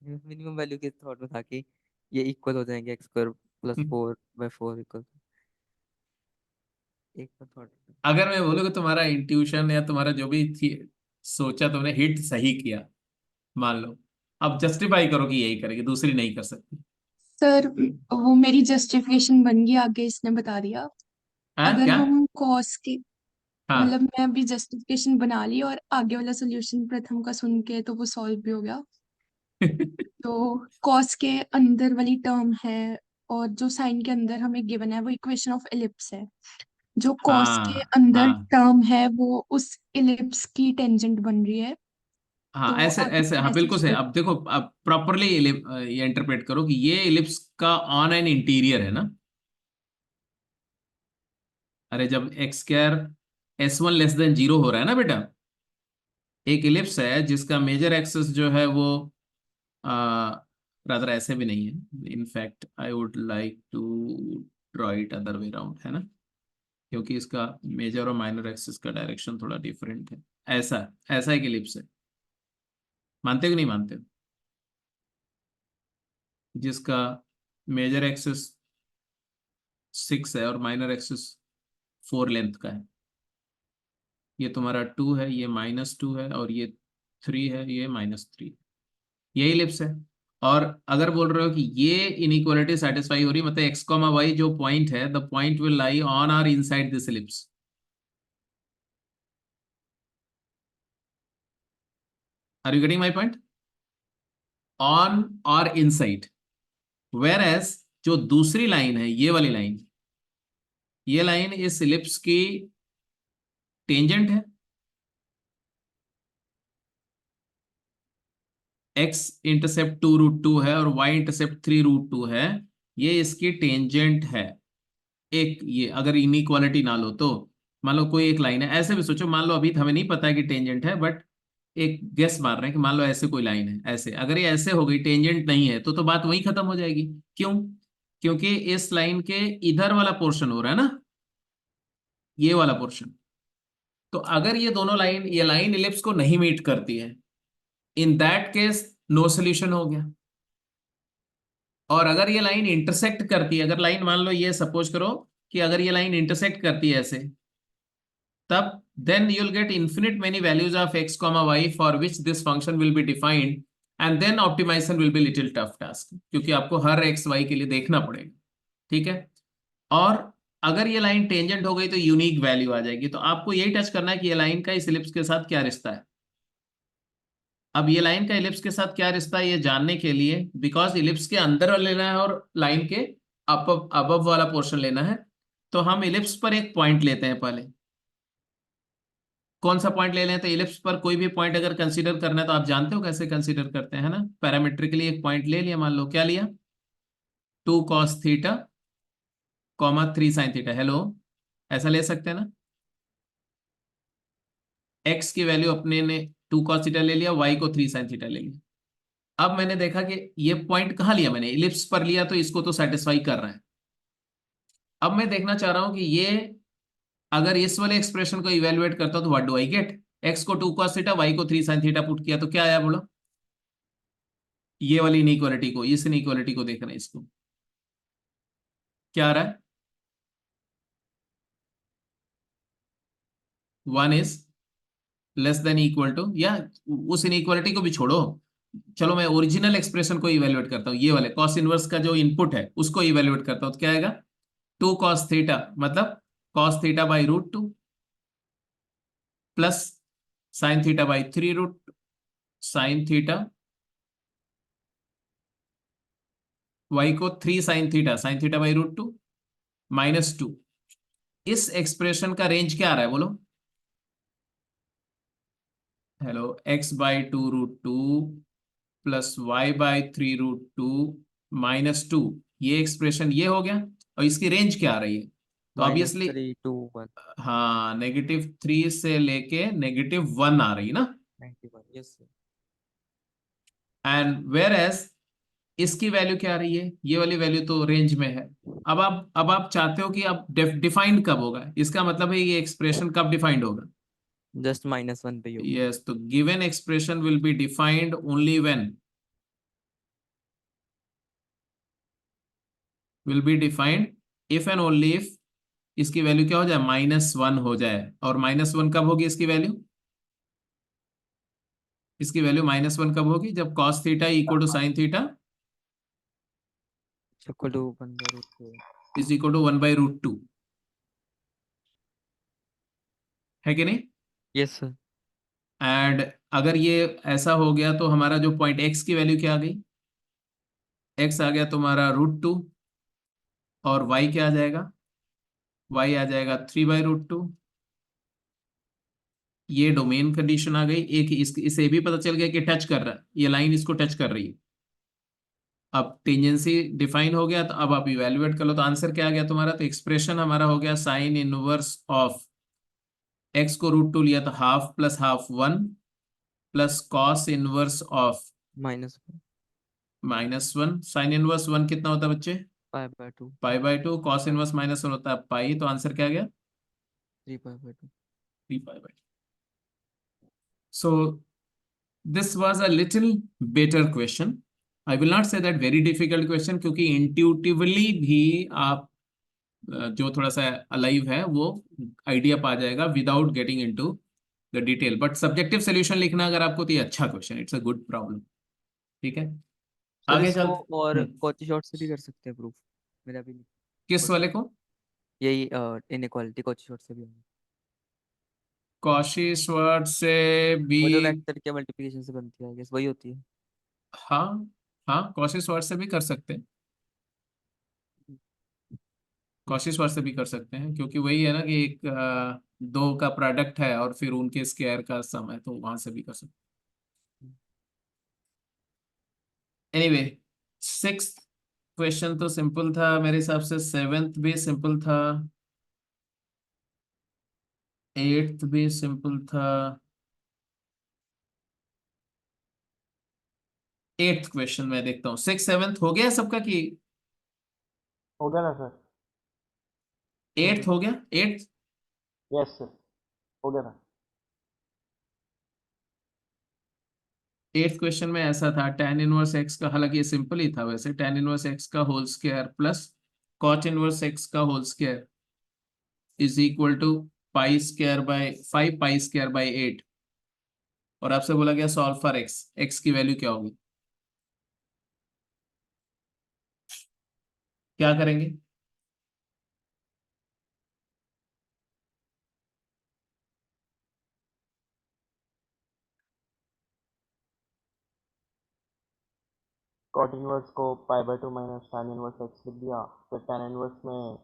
मिनिमम वैल्यू के थॉट में था कि ये इक्वल हो जाएंगे x² + 4/4 इक्वल। एक का थॉट। अगर मैं बोलूँ कि तुम्हारा इंट्यूशन या तुम्हारा जो भी थी, सोचा तुमने हिट सही किया, मान लो, अब जस्टिफाई करो कि यही करेगी, दूसरी नहीं कर सकती। सर वो मेरी जस्टिफिकेशन बन गई, आगे इसने बता दिया। हाँ अगर क्या? हम कॉस के, हाँ। मतलब मैं अभी जस्टिफिकेशन बना ली और आगे वाला सोल्यूशन प्रथम का सुन के तो वो सॉल्व भी हो गया। तो कॉस के अंदर वाली टर्म है और जो साइन के अंदर हमें गिवन है वो इक्वेशन ऑफ एलिप्स है। जो कॉस के हाँ अंदर हाँ टर्म है वो उस एलिप्स की टेंजेंट बन रही है। हाँ, तो ऐसे आगे ऐसे, हाँ ऐसे बिल्कुल सही। स्टेप। अब देखो, अब प्रॉपरली ये इंटरप्रेट करो कि ये इलिप्स का ऑन एन इंटीरियर है ना। अरे जब x²s1 < 0 हो रहा है ना बेटा, एक इलिप्स है जिसका मेजर एक्सिस जो है वो रादर ऐसे भी नहीं है, in fact I would like to draw it other way round, है ना, क्योंकि इसका मेजर और माइनर एक्सिस का डायरेक्शन थोड़ा डिफरेंट है। ऐसा ऐसा एक इलिप्स है, मानते हो कि नहीं मानते हो? जिसका मेजर एक्सिस 6 है और माइनर एक्सिस 4 लेंथ का है। ये तुम्हारा 2 है, ये -2 है, और ये 3 है, ये -3। ये इलिप्स है। और अगर बोल रहे हो कि ये इनइक्वालिटी सेटिस्फाई हो रही, मतलब x, y जो पॉइंट है, the point will lie on और inside this ellipse. Are you getting my point? On और इनसाइड। वेर एज जो दूसरी लाइन है, ये वाली लाइन, ये लाइन इस इलिप्स की टेंजेंट है। x इंटरसेप्ट 2√2 है और y इंटरसेप्ट 3√2 है, ये इसकी टेंजेंट है। एक ये अगर इनइक्वालिटी ना लो तो, मान लो कोई एक लाइन है, ऐसे भी सोचो, मान लो अभी हमें नहीं पता है कि टेंजेंट है, बट एक गेस मार रहे हैं कि मान लो ऐसे कोई लाइन है, ऐसे अगर ये ऐसे हो गई, टेंजेंट नहीं है, तो बात वहीं खत्म हो जाएगी। क्यों? क्योंकि इस लाइन के इधर वाला पोर्शन हो रहा है ना, ये वाला पोर्शन। तो अगर ये दोनों लाइन, ये लाइन इलिप्स को नहीं मीट करती है, in that case no solution हो गया। और अगर ये लाइन इंटरसेक्ट करती है, अगर लाइन मान लो ये सपोज करो कि अगर ये लाइन इंटरसेक्ट करती है ऐसे, तब then you'll get infinite many values of x comma y for which this function will be defined, and then optimization will be little tough task, क्योंकि आपको हर x y के लिए देखना पड़ेगा। ठीक है? और अगर ये लाइन टेंजेंट हो गई तो यूनिक वैल्यू आ जाएगी। तो आपको यही टच करना है कि ये लाइन का इस इलिप्स के साथ क्या रिश्ता है। अब ये लाइन का इलिप्स के साथ क्या रिश्ता है ये जानने के लिए, बिकॉज इलिप्स के अंदर वाला लेना है और लाइन के अबव वाला पोर्शन लेना है, तो हम इलिप्स पर एक पॉइंट लेते हैं पहले। कौन सा पॉइंट ले लें? तो इलिप्स पर कोई भी पॉइंट अगर कंसीडर करना है तो आप जानते हो कैसे कंसीडर करते हैं, है ना। पैरामीट्रिकली एक पॉइंट ले लिया, मान लो क्या लिया, 2 cos theta comma 3 sine theta. Hello, ऐसा ले सकते हैं ना? एक्स की वैल्यू अपने ने 2 कॉस थीटा ले लिया, वाई को 3 साइन थीटा ले लिया। अब मैंने देखा कि ये पॉइंट कहाँ लिया, मैंने इलिप्स पर लिया, तो इसको तो सेटिस्फाई कर रहा है। अब मैं देखना चाह रहा हूं कि ये अगर इस वाले एक्सप्रेशन को इवेलुएट करता हूं तो what do I get? X को 2 cos थीटा, वाई को 3 sin थीटा पुट किया तो क्या आया बोलो? ये वाली इनइक्वालिटी को, इस इनइक्वालिटी को देखना है, इसको क्या आ रहा है? 1 is less than equal to, या उस इनइक्वालिटी को भी छोड़ो, चलो मैं ओरिजिनल एक्सप्रेशन को इवेलुएट करता हूँ, ये वाले कॉस इनवर्स का जो इनपुट है उसको इवेलुएट करता हूँ, तो क्या आएगा? 2 cos थीटा मतलब cos theta by root 2 plus sine theta by 3 root sine theta, y को 3 साइन थीटा बाई रूट 2 -2। इस एक्सप्रेशन का रेंज क्या आ रहा है बोलो? Hello, x by 2 root 2 plus y by 3 root 2 -2, ये एक्सप्रेशन ये हो गया। और इसकी रेंज क्या आ रही है? तो ऑब्वियसली -3 to 1 हाँ, -3 से लेके -1 आ रही है ना। 91 yes sir. And where as इसकी वैल्यू क्या आ रही है? ये वाली वैल्यू तो रेंज में है। अब आप चाहते हो कि अब डिफाइंड कब होगा, इसका मतलब है ये एक्सप्रेशन कब डिफाइंड होगा? जस्ट -1 पे ही होगा। यस, तो given expression will be defined only when will be defined if and only if इसकी वैल्यू क्या हो जाए? -1 हो जाए। और -1 कब होगी इसकी वैल्यू? इसकी वैल्यू -1 कब होगी? जब cos theta equal to sine theta equal to 1/√2 is equal to 1/√2, है कि नहीं? Yes sir. एंड अगर ये ऐसा हो गया तो हमारा जो पॉइंट x की वैल्यू क्या आ गई? x आ गया तुम्हारा √2, और y क्या आ जाएगा? y आ जाएगा 3/√2। ये डोमेन कंडीशन आ गई एक, इसे भी पता चल गया कि टच कर रहा है, ये लाइन इसको टच कर रही है। अब टेंजेंसी डिफाइन हो गया, तो अब आप इवेलुएट कर लो, तो आंसर क्या आ गया तुम्हारा? तो एक्सप्रेशन हमारा हो गया साइन इनवर्स ऑफ x को √2 लिया तो half plus half 1 plus cos inverse of -1 -1। Sine inverse 1 कितना होता है बच्चे? π/2 π/2। कॉस इनवर्स -1 होता है पाई, तो आंसर क्या आ गया? 3 π/2। 3π/2। So this was a little better question. I will not say that very difficult question, क्योंकि इंट्यूटिवली भी आप जो थोड़ा सा अलाइव है वो आइडिया पा जाएगा without getting into the detail. But subjective solution लिखना अगर आपको, तो ये अच्छा question, it's a good problem. ठीक है, सर आगे इसको चल। और कॉची शॉर्ट से भी कर सकते हैं प्रूफ। मेरा भी नहीं किस वाले को? यही इनइक्वालिटी कॉची शॉर्ट से भी होगी। कॉशी श्वार्ट्ज से भी? वो जो वेक्टर के मल्टीप्लिकेशन से बनती है आई गेस वही होती है। हाँ, हाँ, कॉशी श्वार्ट्ज से भी कर सकते हैं, कॉशी श्वार्ट्ज से भी कर सकते हैं, क्योंकि वही है ना कि एक दो का प्रोडक्ट है और फिर उनके स्क्वायर का सम है, तो वहां से भी कर सकते हैं। एनीवे, सिक्स्थ क्वेश्चन तो सिंपल था मेरे हिसाब से, सेवेंथ भी सिंपल था, एट्थ भी सिंपल था। एट्थ क्वेश्चन मैं देखता हूँ, सिक्स सेवेंथ हो गया सबका कि? हो गया ना सर? एट्थ हो गया, एट्थ। यस सर, हो गया ना। एट्थ क्वेश्चन में ऐसा था, tan इनवर्स x का, हालांकि ये सिंपल ही था वैसे, tan इनवर्स x का whole square plus cot inverse x का whole square is equal to pi square by 5 pi square by 8। और आपसे बोला गया सॉल्व फॉर x की वैल्यू क्या होगी? क्या करेंगे? कॉट इनवर्स को π/2 माइनस tan इनवर्स x लिख दिया, फिर tan इनवर्स में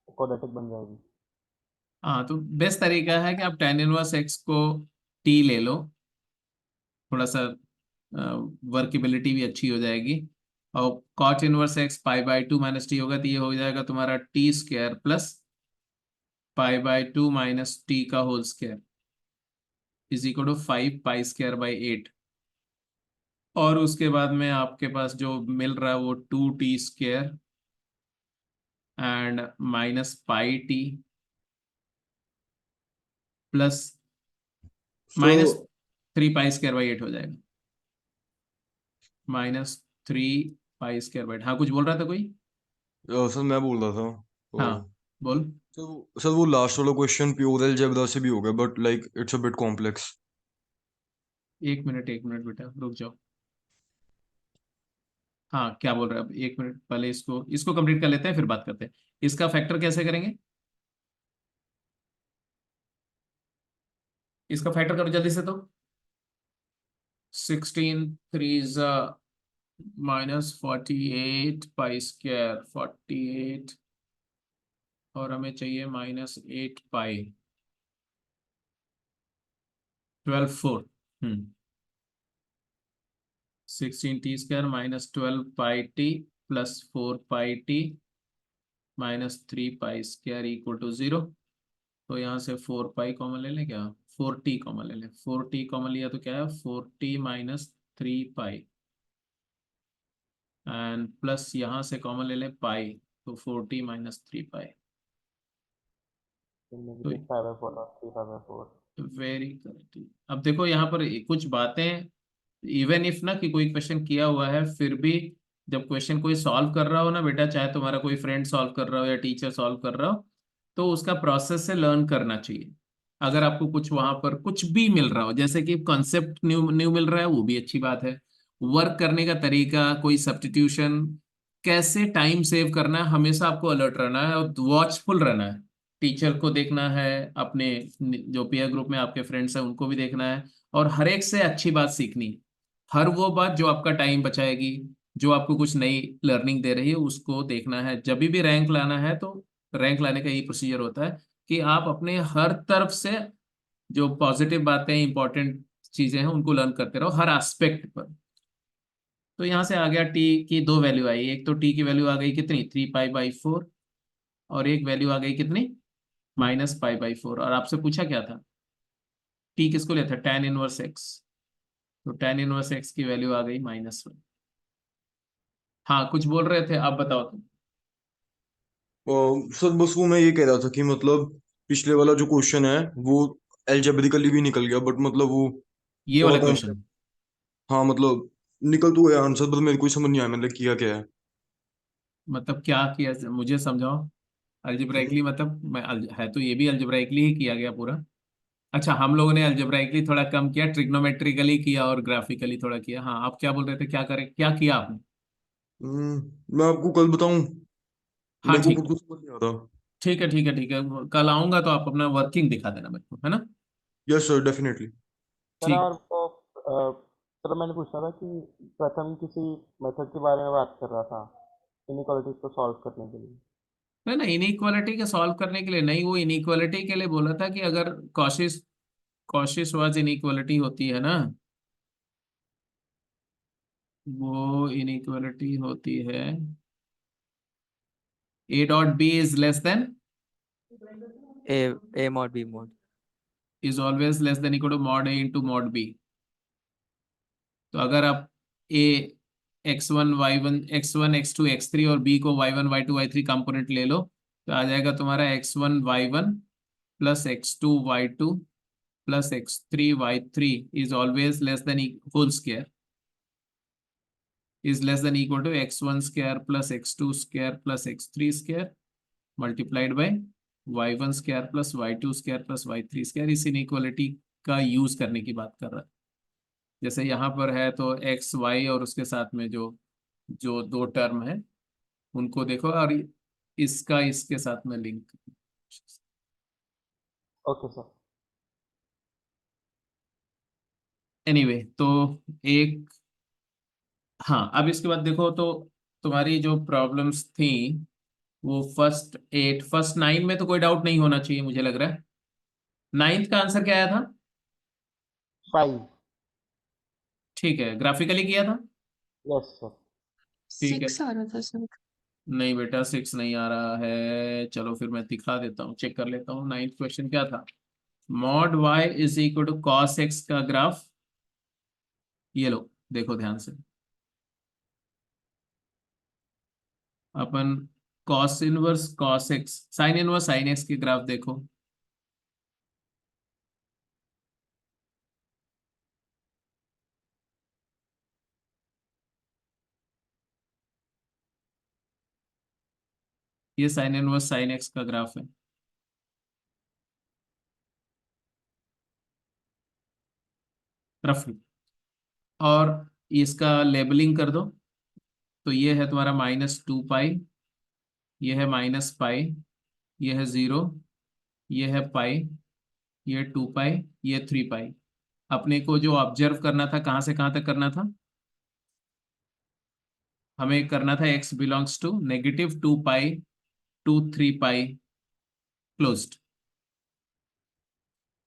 क्वाड्रेटिक बन जाएगी। हाँ, तो बेस्ट तरीका है कि आप tan इनवर्स x को t ले लो, थोड़ा सा वर्केबिलिटी भी अच्छी हो जाएगी। और cot inverse X pi by two minus T होगा, तो ये हो जाएगा तुम्हारा T square plus pi by two minus T का whole square is equal to 5 pi square by 8। और उसके बाद में आपके पास जो मिल रहा है वो 2t square and minus pi T plus minus sir 3 pi square by 8 हो जाएगा, -3 पाई स्क्वायर बाई 8। हाँ कुछ बोल रहा था कोई? सर मैं बोल रहा था हाँ बोल। सर वो लास्ट वाला क्वेश्चन प्योर अलजेब्रा से भी हो गया but like it's a bit complex. 1 minute बेटा रुक जाओ। हाँ क्या बोल रहे हैं अब, 1 मिनट पहले इसको इसको कंप्लीट कर लेते हैं फिर बात करते हैं। इसका फैक्टर कैसे करेंगे? इसका फैक्टर करो जल्दी से। तो 16 3 -48 पाई स्क्वायर 48 और हमें चाहिए -8 pi 12 4। 16t² -12 pi t plus 4 pi t -3 pi square equal to 0। तो यहाँ से 4 पाई कॉमन ले लें क्या? 4t कॉमन ले लें। 4t कॉमन लिया तो क्या है? 4t -3 पाई एंड प्लस यहाँ से कॉमन ले लें पाई, तो 4t -3 पाई। तो तो -5/4 और 3/4। Very correct. अब देखो यहाँ पर कुछ बातें, इवन इफ ना कि कोई क्वेश्चन किया हुआ है फिर भी जब क्वेश्चन कोई सॉल्व कर रहा हो ना बेटा, चाहे तुम्हारा कोई फ्रेंड सॉल्व कर रहा हो या टीचर सॉल्व कर रहा हो, तो उसका प्रोसेस से लर्न करना चाहिए। अगर आपको कुछ वहां पर कुछ भी मिल रहा हो, जैसे कि कॉन्सेप्ट न्यू न्यू मिल रहा है, वो भी अच्छी बात है। वर्क करने का तरीका, कोई सब्स्टिट्यूशन, कैसे टाइम सेव करना है, हमेशा आपको अलर्ट रहना है और वॉचफुल रहना है। टीचर को देखना है, अपने जो पीयर ग्रुप में आपके फ्रेंड्स हैं उनको भी देखना है, और हर एक से अच्छी बात सीखनी है। हर वो बात जो आपका टाइम बचाएगी, जो आपको कुछ नई लर्निंग दे रही है, उसको देखना है। जब भी रैंक लाना है तो रैंक लाने का यही प्रोसीजर होता है कि आप अपने हर तरफ से जो पॉजिटिव बातें, इंपॉर्टेंट चीजें हैं, उनको लर्न करते रहो हर एस्पेक्ट पर। तो यहाँ से आ गया टी की दो वैल्यू आई। एक तो टी की वैल्यू आ गई कितनी? 3 पाई बाई 4। और एक वैल्यू आ गई कितनी? -Pi by 4। और आपसे पूछा क्या था? टी किसको लेता है? tan inverse x. तो tan इनवर्स एक्स की वैल्यू आ गई -1। हाँ कुछ बोल रहे थे, आप बताओ तुम। सर बस वो मैं ये कह रहा था कि मतलब पिछले वाला जो क्वेश्चन है वो एल्जेब्रिकली भी निकल गया बट मतलब वो ये थोड़ा वाला कॉम्प्लेक्स। क्वेश्चन हाँ मतलब निकल तो गया आंसर पर मेरे को ही समझ नहीं आया मतलब किया क्या है। मतलब क्या किया, मुझे समझाओ। अल्जेब्राइकली मतलब है तो ये भी अल्जेब्राइकली ही किया गया पूरा। अच्छा हम लोगों ने अल्जेब्राइकली थोड़ा कम किया, ट्रिग्नोमेट्रिकली किया और ग्राफिकली थोड़ा किया। हाँ आप क्या बोल रहे थे, क्या करें, क्या किया आपने? मैं आपको कल बताऊं। हाँ मेरे को खुद ठीक, को समझ नहीं आ रहा। ठीक है कल आऊंगा तो आप अपना वर्किंग दिखा देना मेरे को, है ना? Yes sir definitely. सर ठीक। और वो सर मैंने पूछा था कि प्रथम किसी मेथड के बारे में बात कर रहा था इनइक्वालिटीज को सॉल्व करने के लिए। नहीं ना, इनइक्वालिटी के सॉल्व करने के लिए नहीं, वो इनइक्वालिटी के लिए बोला था कि अगर कॉशिश कॉशिश वाज इनइक्वालिटी होती है ना, वो इनइक्वालिटी होती है A.B A mod B mod। is always less than equal to mod A into mod B। तो अगर आप A x1 y1 x1 x2 x3 और B को y1 y2 y3 कंपोनेंट ले लो, तो आ जाएगा तुम्हारा x1 y1 plus x2 y2 plus x3 y3 is always less than whole square is less than equal to x1 square plus x2 square plus x3 square multiplied by y1 square plus y2 square plus y3 square। इस inequality का use करने की बात कर रहा है। जैसे यहाँ पर है तो एक्स वाई और उसके साथ में जो जो दो टर्म है उनको देखो, और इसका इसके साथ में लिंक। Okay sir. एनीवे तो एक, हाँ अब इसके बाद देखो तो तुम्हारी जो प्रॉब्लम्स थी वो फर्स्ट 9 में तो कोई डाउट नहीं होना चाहिए मुझे लग रहा है। 9th का आंसर क्या आया था? 5। ठीक है, ग्राफिकली किया था। Yes sir. ठीक है। 6 आ रहा था सर। नहीं बेटा 6 नहीं आ रहा है, चलो फिर मैं दिखा देता हूँ, चेक कर लेता हूँ। 9th क्वेश्चन क्या था? Mod Y is equal to cos x का ग्राफ, ये लो देखो ध्यान से। अपन cos inverse cos x, sine inverse sine x के ग्राफ देखो। ये साइन इनवर्स साइन एक्स का ग्राफ है रफली। और इसका लेबलिंग कर दो, तो ये है तुम्हारा -2 पाई, ये है -पाई, ये है 0, ये है पाई, ये 2 पाई, ये 3 पाई। अपने को जो ऑब्जर्व करना था कहाँ से कहाँ तक करना था? हमें करना था x belongs to -2 pi to 3 pi closed.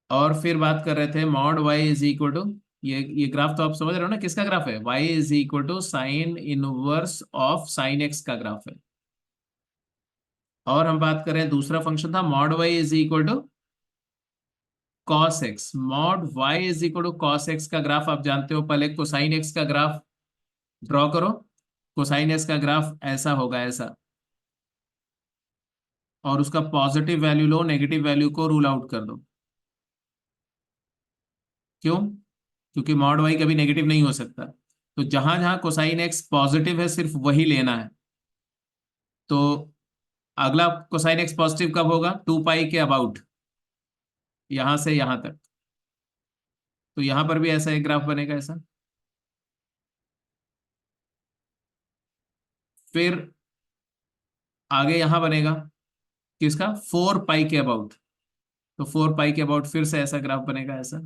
और फिर बात कर रहे थे mod y is equal to, ये ग्राफ तो आप समझ रहे हो ना किसका ग्राफ है? y is equal to sine inverse of sine x का ग्राफ है। और हम बात कर रहे हैं दूसरा फंक्शन था mod y is equal to cos x. Mod y is equal to cos x का ग्राफ आप जानते हो, पहले कोसाइन एक्स का ग्राफ ड्रॉ करो। कोसाइन एक्स का ग्राफ ऐसा होगा, ऐसा। और उसका पॉजिटिव वैल्यू लो, नेगेटिव वैल्यू को रूल आउट कर दो। क्यों? क्योंकि मॉड वाई कभी नेगेटिव नहीं हो सकता। तो जहां जहां कोसाइन एक्स पॉजिटिव है सिर्फ वही लेना है। तो अगला कोसाइन एक्स पॉजिटिव कब होगा? 2 पाई के अबाउट, यहां से यहां तक। तो यहां पर भी ऐसा एक ग्राफ बनेगा ऐसा। फिर आगे यहां बनेगा किसका? 4 पाई के अबाउट। तो 4 पाई के अबाउट फिर से ऐसा ग्राफ बनेगा ऐसा।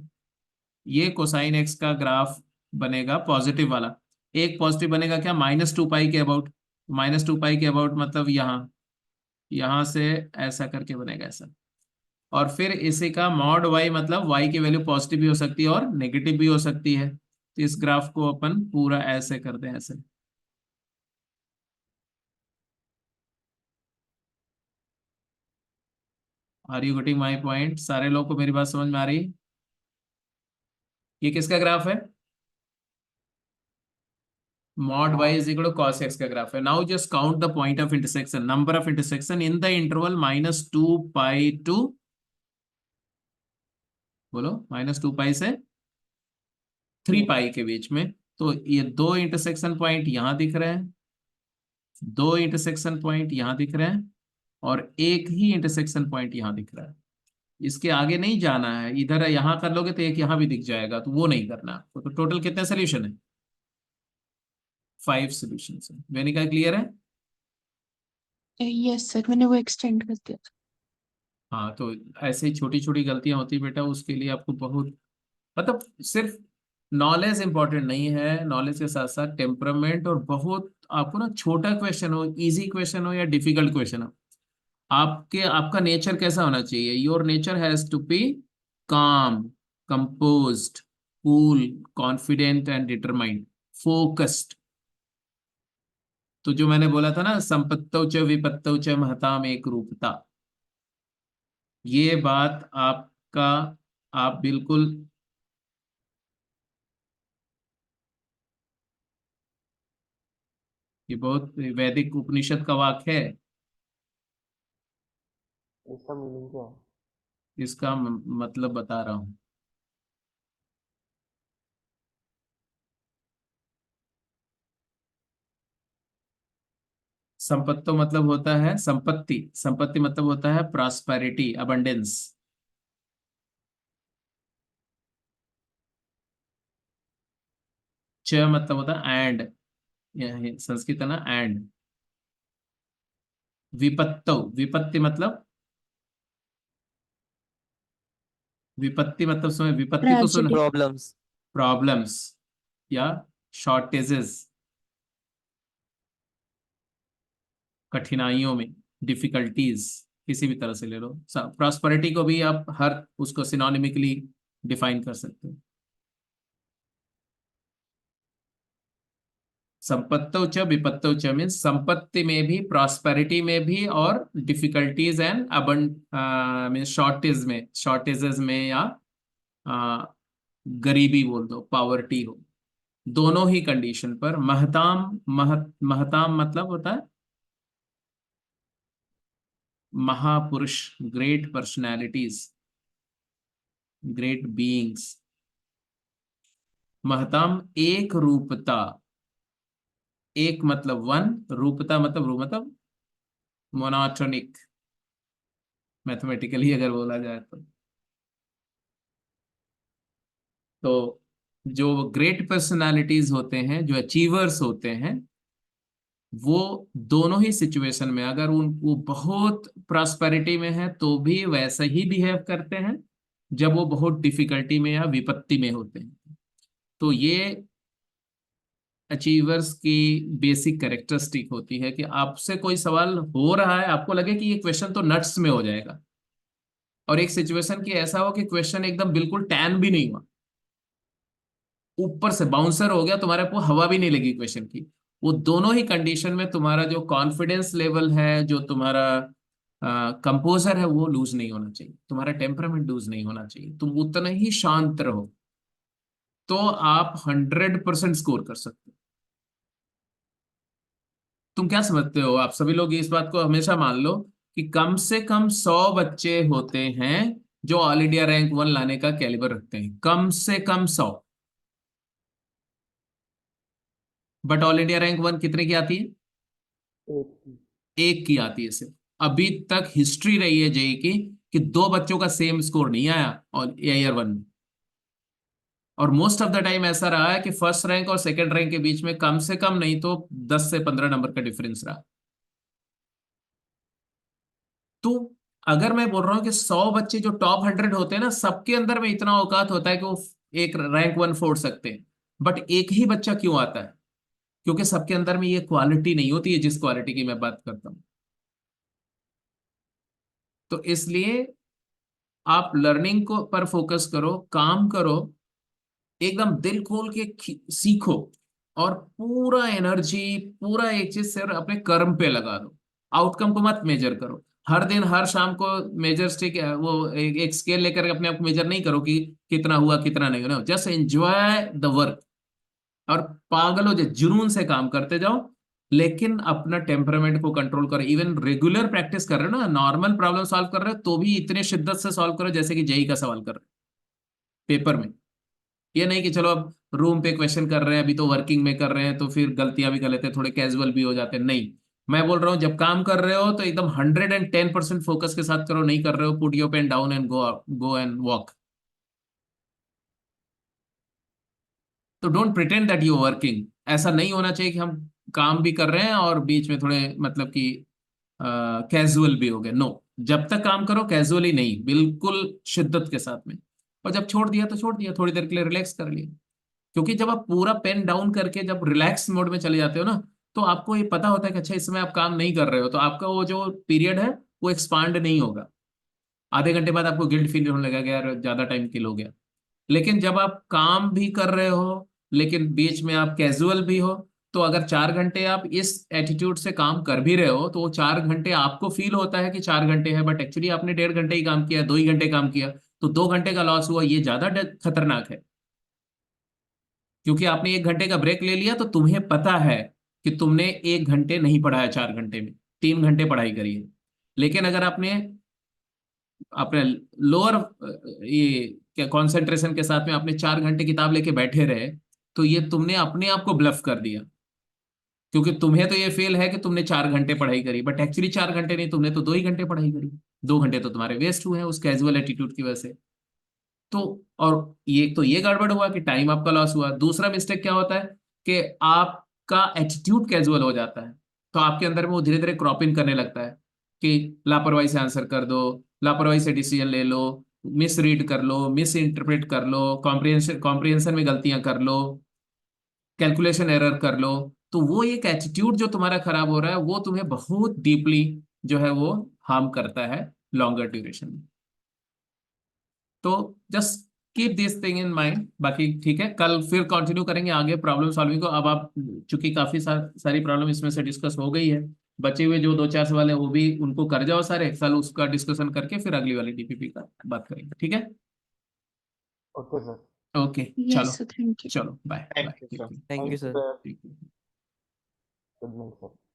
ये कोसाइन एक्स का ग्राफ बनेगा पॉजिटिव वाला। एक पॉजिटिव बनेगा क्या? -2 पाई के अबाउट। -2 पाई के अबाउट मतलब यहाँ, यहाँ से ऐसा करके बनेगा ऐसा। और फिर इसी का मॉड वाई मतलब वाई की वैल्यू पॉजिटिव भी हो सकती है और नेगेटिव भी हो सकती है। तो इस ग्राफ को अपन पूरा ऐसे कर दें ऐसे। Are you getting my point? सारे लोगों को मेरी बात समझ में आ रही है? ये किसका ग्राफ है? mod y is equal to cos x का ग्राफ है। Now just count the point of intersection, number of intersection in the interval -2 pi to, बोलो, -2 पाई से 3 पाई के बीच में। तो ये दो इंटरसेक्शन पॉइंट यहां दिख रहे हैं, दो इंटरसेक्शन पॉइंट यहां दिख रहे हैं, और एक ही इंटरसेक्शन पॉइंट यहां दिख रहा है। इसके आगे नहीं जाना है, इधर यहां कर लोगे तो एक यहां भी दिख जाएगा, तो वो नहीं करना आपको। तो टोटल कितने सोल्यूशन है? 5 सोल्यूशन है। वेनिका क्लियर है? यस सर, मैंने वो एक्सटेंड कर दिया था। हाँ, तो ऐसे ही छोटी छोटी गलतियां होती बेटा, उसके लिए आपको बहुत, मतलब सिर्फ नॉलेज इंपॉर्टेंट नहीं है, नॉलेज के साथ साथ टेम्परामेंट। और बहुत आपको ना, छोटा क्वेश्चन हो, इजी क्वेश्चन हो या डिफिकल्ट क्वेश्चन हो, आपके आपका नेचर कैसा होना चाहिए? Your nature has to be calm, composed, cool, confident and determined, focused. तो जो मैंने बोला था ना, संपत्तौ च विपत्तौ च महताम एक रूपता, ये बात आपका, आप बिल्कुल, ये बहुत वैदिक उपनिषद का वाक्य है। इसका मीनिंग क्या है? इसका मतलब बता रहा हूं। संपत्तो मतलब होता है संपत्ति, संपत्ति मतलब होता है प्रॉस्पेरिटी, अबंडेंस। च मतलब होता है एंड, यह संस्कृत है ना, एंड। विपत्तो, विपत्ति मतलब, विपत्ति मतलब सुने, विपत्ति तो सुन, ट्रेजेडी। प्रॉब्लम्स। प्रॉब्लम्स या शॉर्टेजेस, कठिनाइयों में, डिफिकल्टीज, किसी भी तरह से ले लो। प्रॉस्पेरिटी को भी आप हर उसको सिनोनिमिकली डिफाइन कर सकते हो। संपत्तौ च विपत्तौ च मीन्स संपत्ति में भी, प्रॉस्पेरिटी में भी, और डिफिकल्टीज एंड मीन्स शॉर्टेजेस में, या आ, गरीबी बोल दो, पावर्टी हो, दोनों ही कंडीशन पर महताम मतलब होता है महापुरुष, ग्रेट पर्सनैलिटीज, ग्रेट बीइंग्स। महताम एक रूपता, एक मतलब वन, रूपता मतलब मोनोटोनिक, मैथमेटिकली अगर बोला जाए तो जो ग्रेट पर्सनालिटीज होते हैं, जो अचीवर्स होते हैं, वो दोनों ही सिचुएशन में, अगर वो बहुत प्रॉस्पेरिटी में है तो भी वैसा ही बिहेव करते हैं जब वो बहुत डिफिकल्टी में या विपत्ति में होते हैं। तो ये अचीवर्स की बेसिक कैरेक्टरिस्टिक होती है कि आपसे कोई सवाल हो रहा है, आपको लगे कि ये क्वेश्चन तो नट्स में हो जाएगा, और एक सिचुएशन की ऐसा हो कि क्वेश्चन एकदम बिल्कुल टैन भी नहीं हुआ, ऊपर से बाउंसर हो गया, तुम्हारे को हवा भी नहीं लगी क्वेश्चन की। वो दोनों ही कंडीशन में तुम्हारा जो कॉन्फिडेंस लेवल है, जो तुम्हारा कंपोजर है, वो लूज नहीं होना चाहिए, तुम्हारा टेम्परामेंट लूज नहीं होना चाहिए, तुम उतना ही शांत रहो, तो आप 100% स्कोर कर सकते हो। तुम क्या समझते हो? आप सभी लोग इस बात को हमेशा मान लो कि कम से कम 100 बच्चे होते हैं जो ऑल इंडिया रैंक 1 लाने का कैलिबर रखते हैं, कम से कम 100। बट ऑल इंडिया रैंक 1 कितने की आती है? एक एक की आती है सिर्फ। अभी तक हिस्ट्री रही है जेई की कि दो बच्चों का सेम स्कोर नहीं आया और ईयर 1 में। और मोस्ट ऑफ द टाइम ऐसा रहा है कि फर्स्ट रैंक और सेकंड रैंक के बीच में कम से कम नहीं तो 10 से 15 नंबर का डिफरेंस रहा। तो अगर मैं बोल रहा हूं कि 100 बच्चे जो टॉप 100 होते हैं ना, सबके अंदर में इतना औकात होता है कि वो एक रैंक 1 फोड़ सकते हैं, बट एक ही बच्चा क्यों आता है? क्योंकि सबके अंदर में ये क्वालिटी नहीं होती है जिस क्वालिटी की मैं बात करता हूं। तो इसलिए आप लर्निंग को पर फोकस करो, काम करो, एकदम दिल खोल के सीखो, और पूरा एनर्जी, पूरा एक चीज सिर्फ अपने कर्म पे लगा दो, आउटकम को मत मेजर करो। हर दिन हर शाम को मेजर स्टिक, वो एक स्केल लेकर अपने आप को मेजर नहीं करो कि कितना हुआ कितना नहीं हुआ। जस्ट एंजॉय द वर्क, और पागलों जो जुनून से काम करते जाओ, लेकिन अपना टेम्परामेंट को कंट्रोल करो। इवन रेगुलर प्रैक्टिस कर रहे हो ना, नॉर्मल प्रॉब्लम सॉल्व कर रहे हो, तो भी इतने शिद्दत से सॉल्व करो जैसे कि जेई का सवाल कर रहे हो पेपर में। ये नहीं कि चलो अब रूम पे क्वेश्चन कर रहे हैं, अभी तो वर्किंग में कर रहे हैं तो फिर गलतियां भी कर लेते हैं, थोड़े कैजुअल भी हो जाते हैं। नहीं, मैं बोल रहा हूँ जब काम कर रहे हो तो एकदम 110% फोकस के साथ करो। नहीं कर रहे हो, put your pen down and go and walk. तो don't pretend that you working. ऐसा नहीं होना चाहिए कि हम काम भी कर रहे हैं और बीच में थोड़े मतलब कि कैजुअल भी हो गए। नो, जब तक काम करो कैजुअली नहीं, बिल्कुल शिद्दत के साथ में। और जब छोड़ दिया तो छोड़ दिया, थोड़ी देर के लिए रिलैक्स कर लिया। क्योंकि जब आप पूरा पेन डाउन करके जब रिलैक्स मोड में चले जाते हो ना, तो आपको ये पता होता है कि अच्छा इस समय आप काम नहीं कर रहे हो, तो आपका वो जो पीरियड है वो एक्सपांड नहीं होगा। आधे घंटे बाद आपको गिल्ट फील होने लगेगा कि यार ज्यादा टाइम किल हो गया। लेकिन जब आप काम भी कर रहे हो लेकिन बीच में आप कैजुअल भी हो, तो अगर 4 घंटे आप इस एटीट्यूड से काम कर भी रहे हो, तो वो 4 घंटे आपको फील होता है कि 4 घंटे है, बट एक्चुअली आपने 1.5 घंटे ही काम किया, 2 ही घंटे काम किया। तो 2 घंटे का लॉस हुआ, ये ज्यादा खतरनाक है। क्योंकि आपने 1 घंटे का ब्रेक ले लिया तो तुम्हें पता है कि तुमने 1 घंटे नहीं पढ़ा है 4 घंटे में, 3 घंटे पढ़ाई करी है। लेकिन अगर आपने अपने लोअर ये क्या कंसंट्रेशन के साथ में आपने 4 घंटे किताब लेके बैठे रहे, तो ये तुमने अपने आप को ब्लफ कर दिया। क्योंकि तुम्हें तो ये फील है कि तुमने 4 घंटे पढ़ाई करी, बट एक्चुअली 4 घंटे नहीं, तुमने तो 2 ही घंटे पढ़ाई करी। 2 घंटे तो तुम्हारे वेस्ट हुए हैं उस कैजुअल एटीट्यूड की वजह से। तो और ये गड़बड़ हुआ कि टाइम आपका लॉस हुआ। दूसरा मिस्टेक क्या होता है कि आपका एटीट्यूड कैजुअल हो जाता है, तो आपके अंदर में वो धीरे धीरे क्रॉप इन करने लगता है कि लापरवाही से आंसर कर दो, लापरवाही से डिसीजन ले लो, मिस रीड कर लो, मिस इंटरप्रेट कर लो, कॉम्प्रिहेंशन कॉम्प्रिहेंशन में गलतियां कर लो, कैलकुलेशन एरर कर लो। तो वो एक एटीट्यूड जो तुम्हारा खराब हो रहा है, वो तुम्हें बहुत डीपली जो है वो हार्म करता है लॉन्गर ड्यूरेशन में। तो just keep this thing in mind. बाकी ठीक है, कल फिर कंटिन्यू करेंगे आगे प्रॉब्लम सॉल्विंग को। अब आप चूंकि काफी सारी प्रॉब्लम इसमें से डिस्कस हो गई है, बचे हुए जो 2-4 सवाल है वो भी उनको कर जाओ सारे, कल उसका डिस्कशन करके फिर अगली वाली डीपीपी का बात करेंगे, ठीक है? ओके सर, ओके, यस चलो सर, थैंक यू। चलो, bye bye. Thank you sir, thank you sir. Good night sir.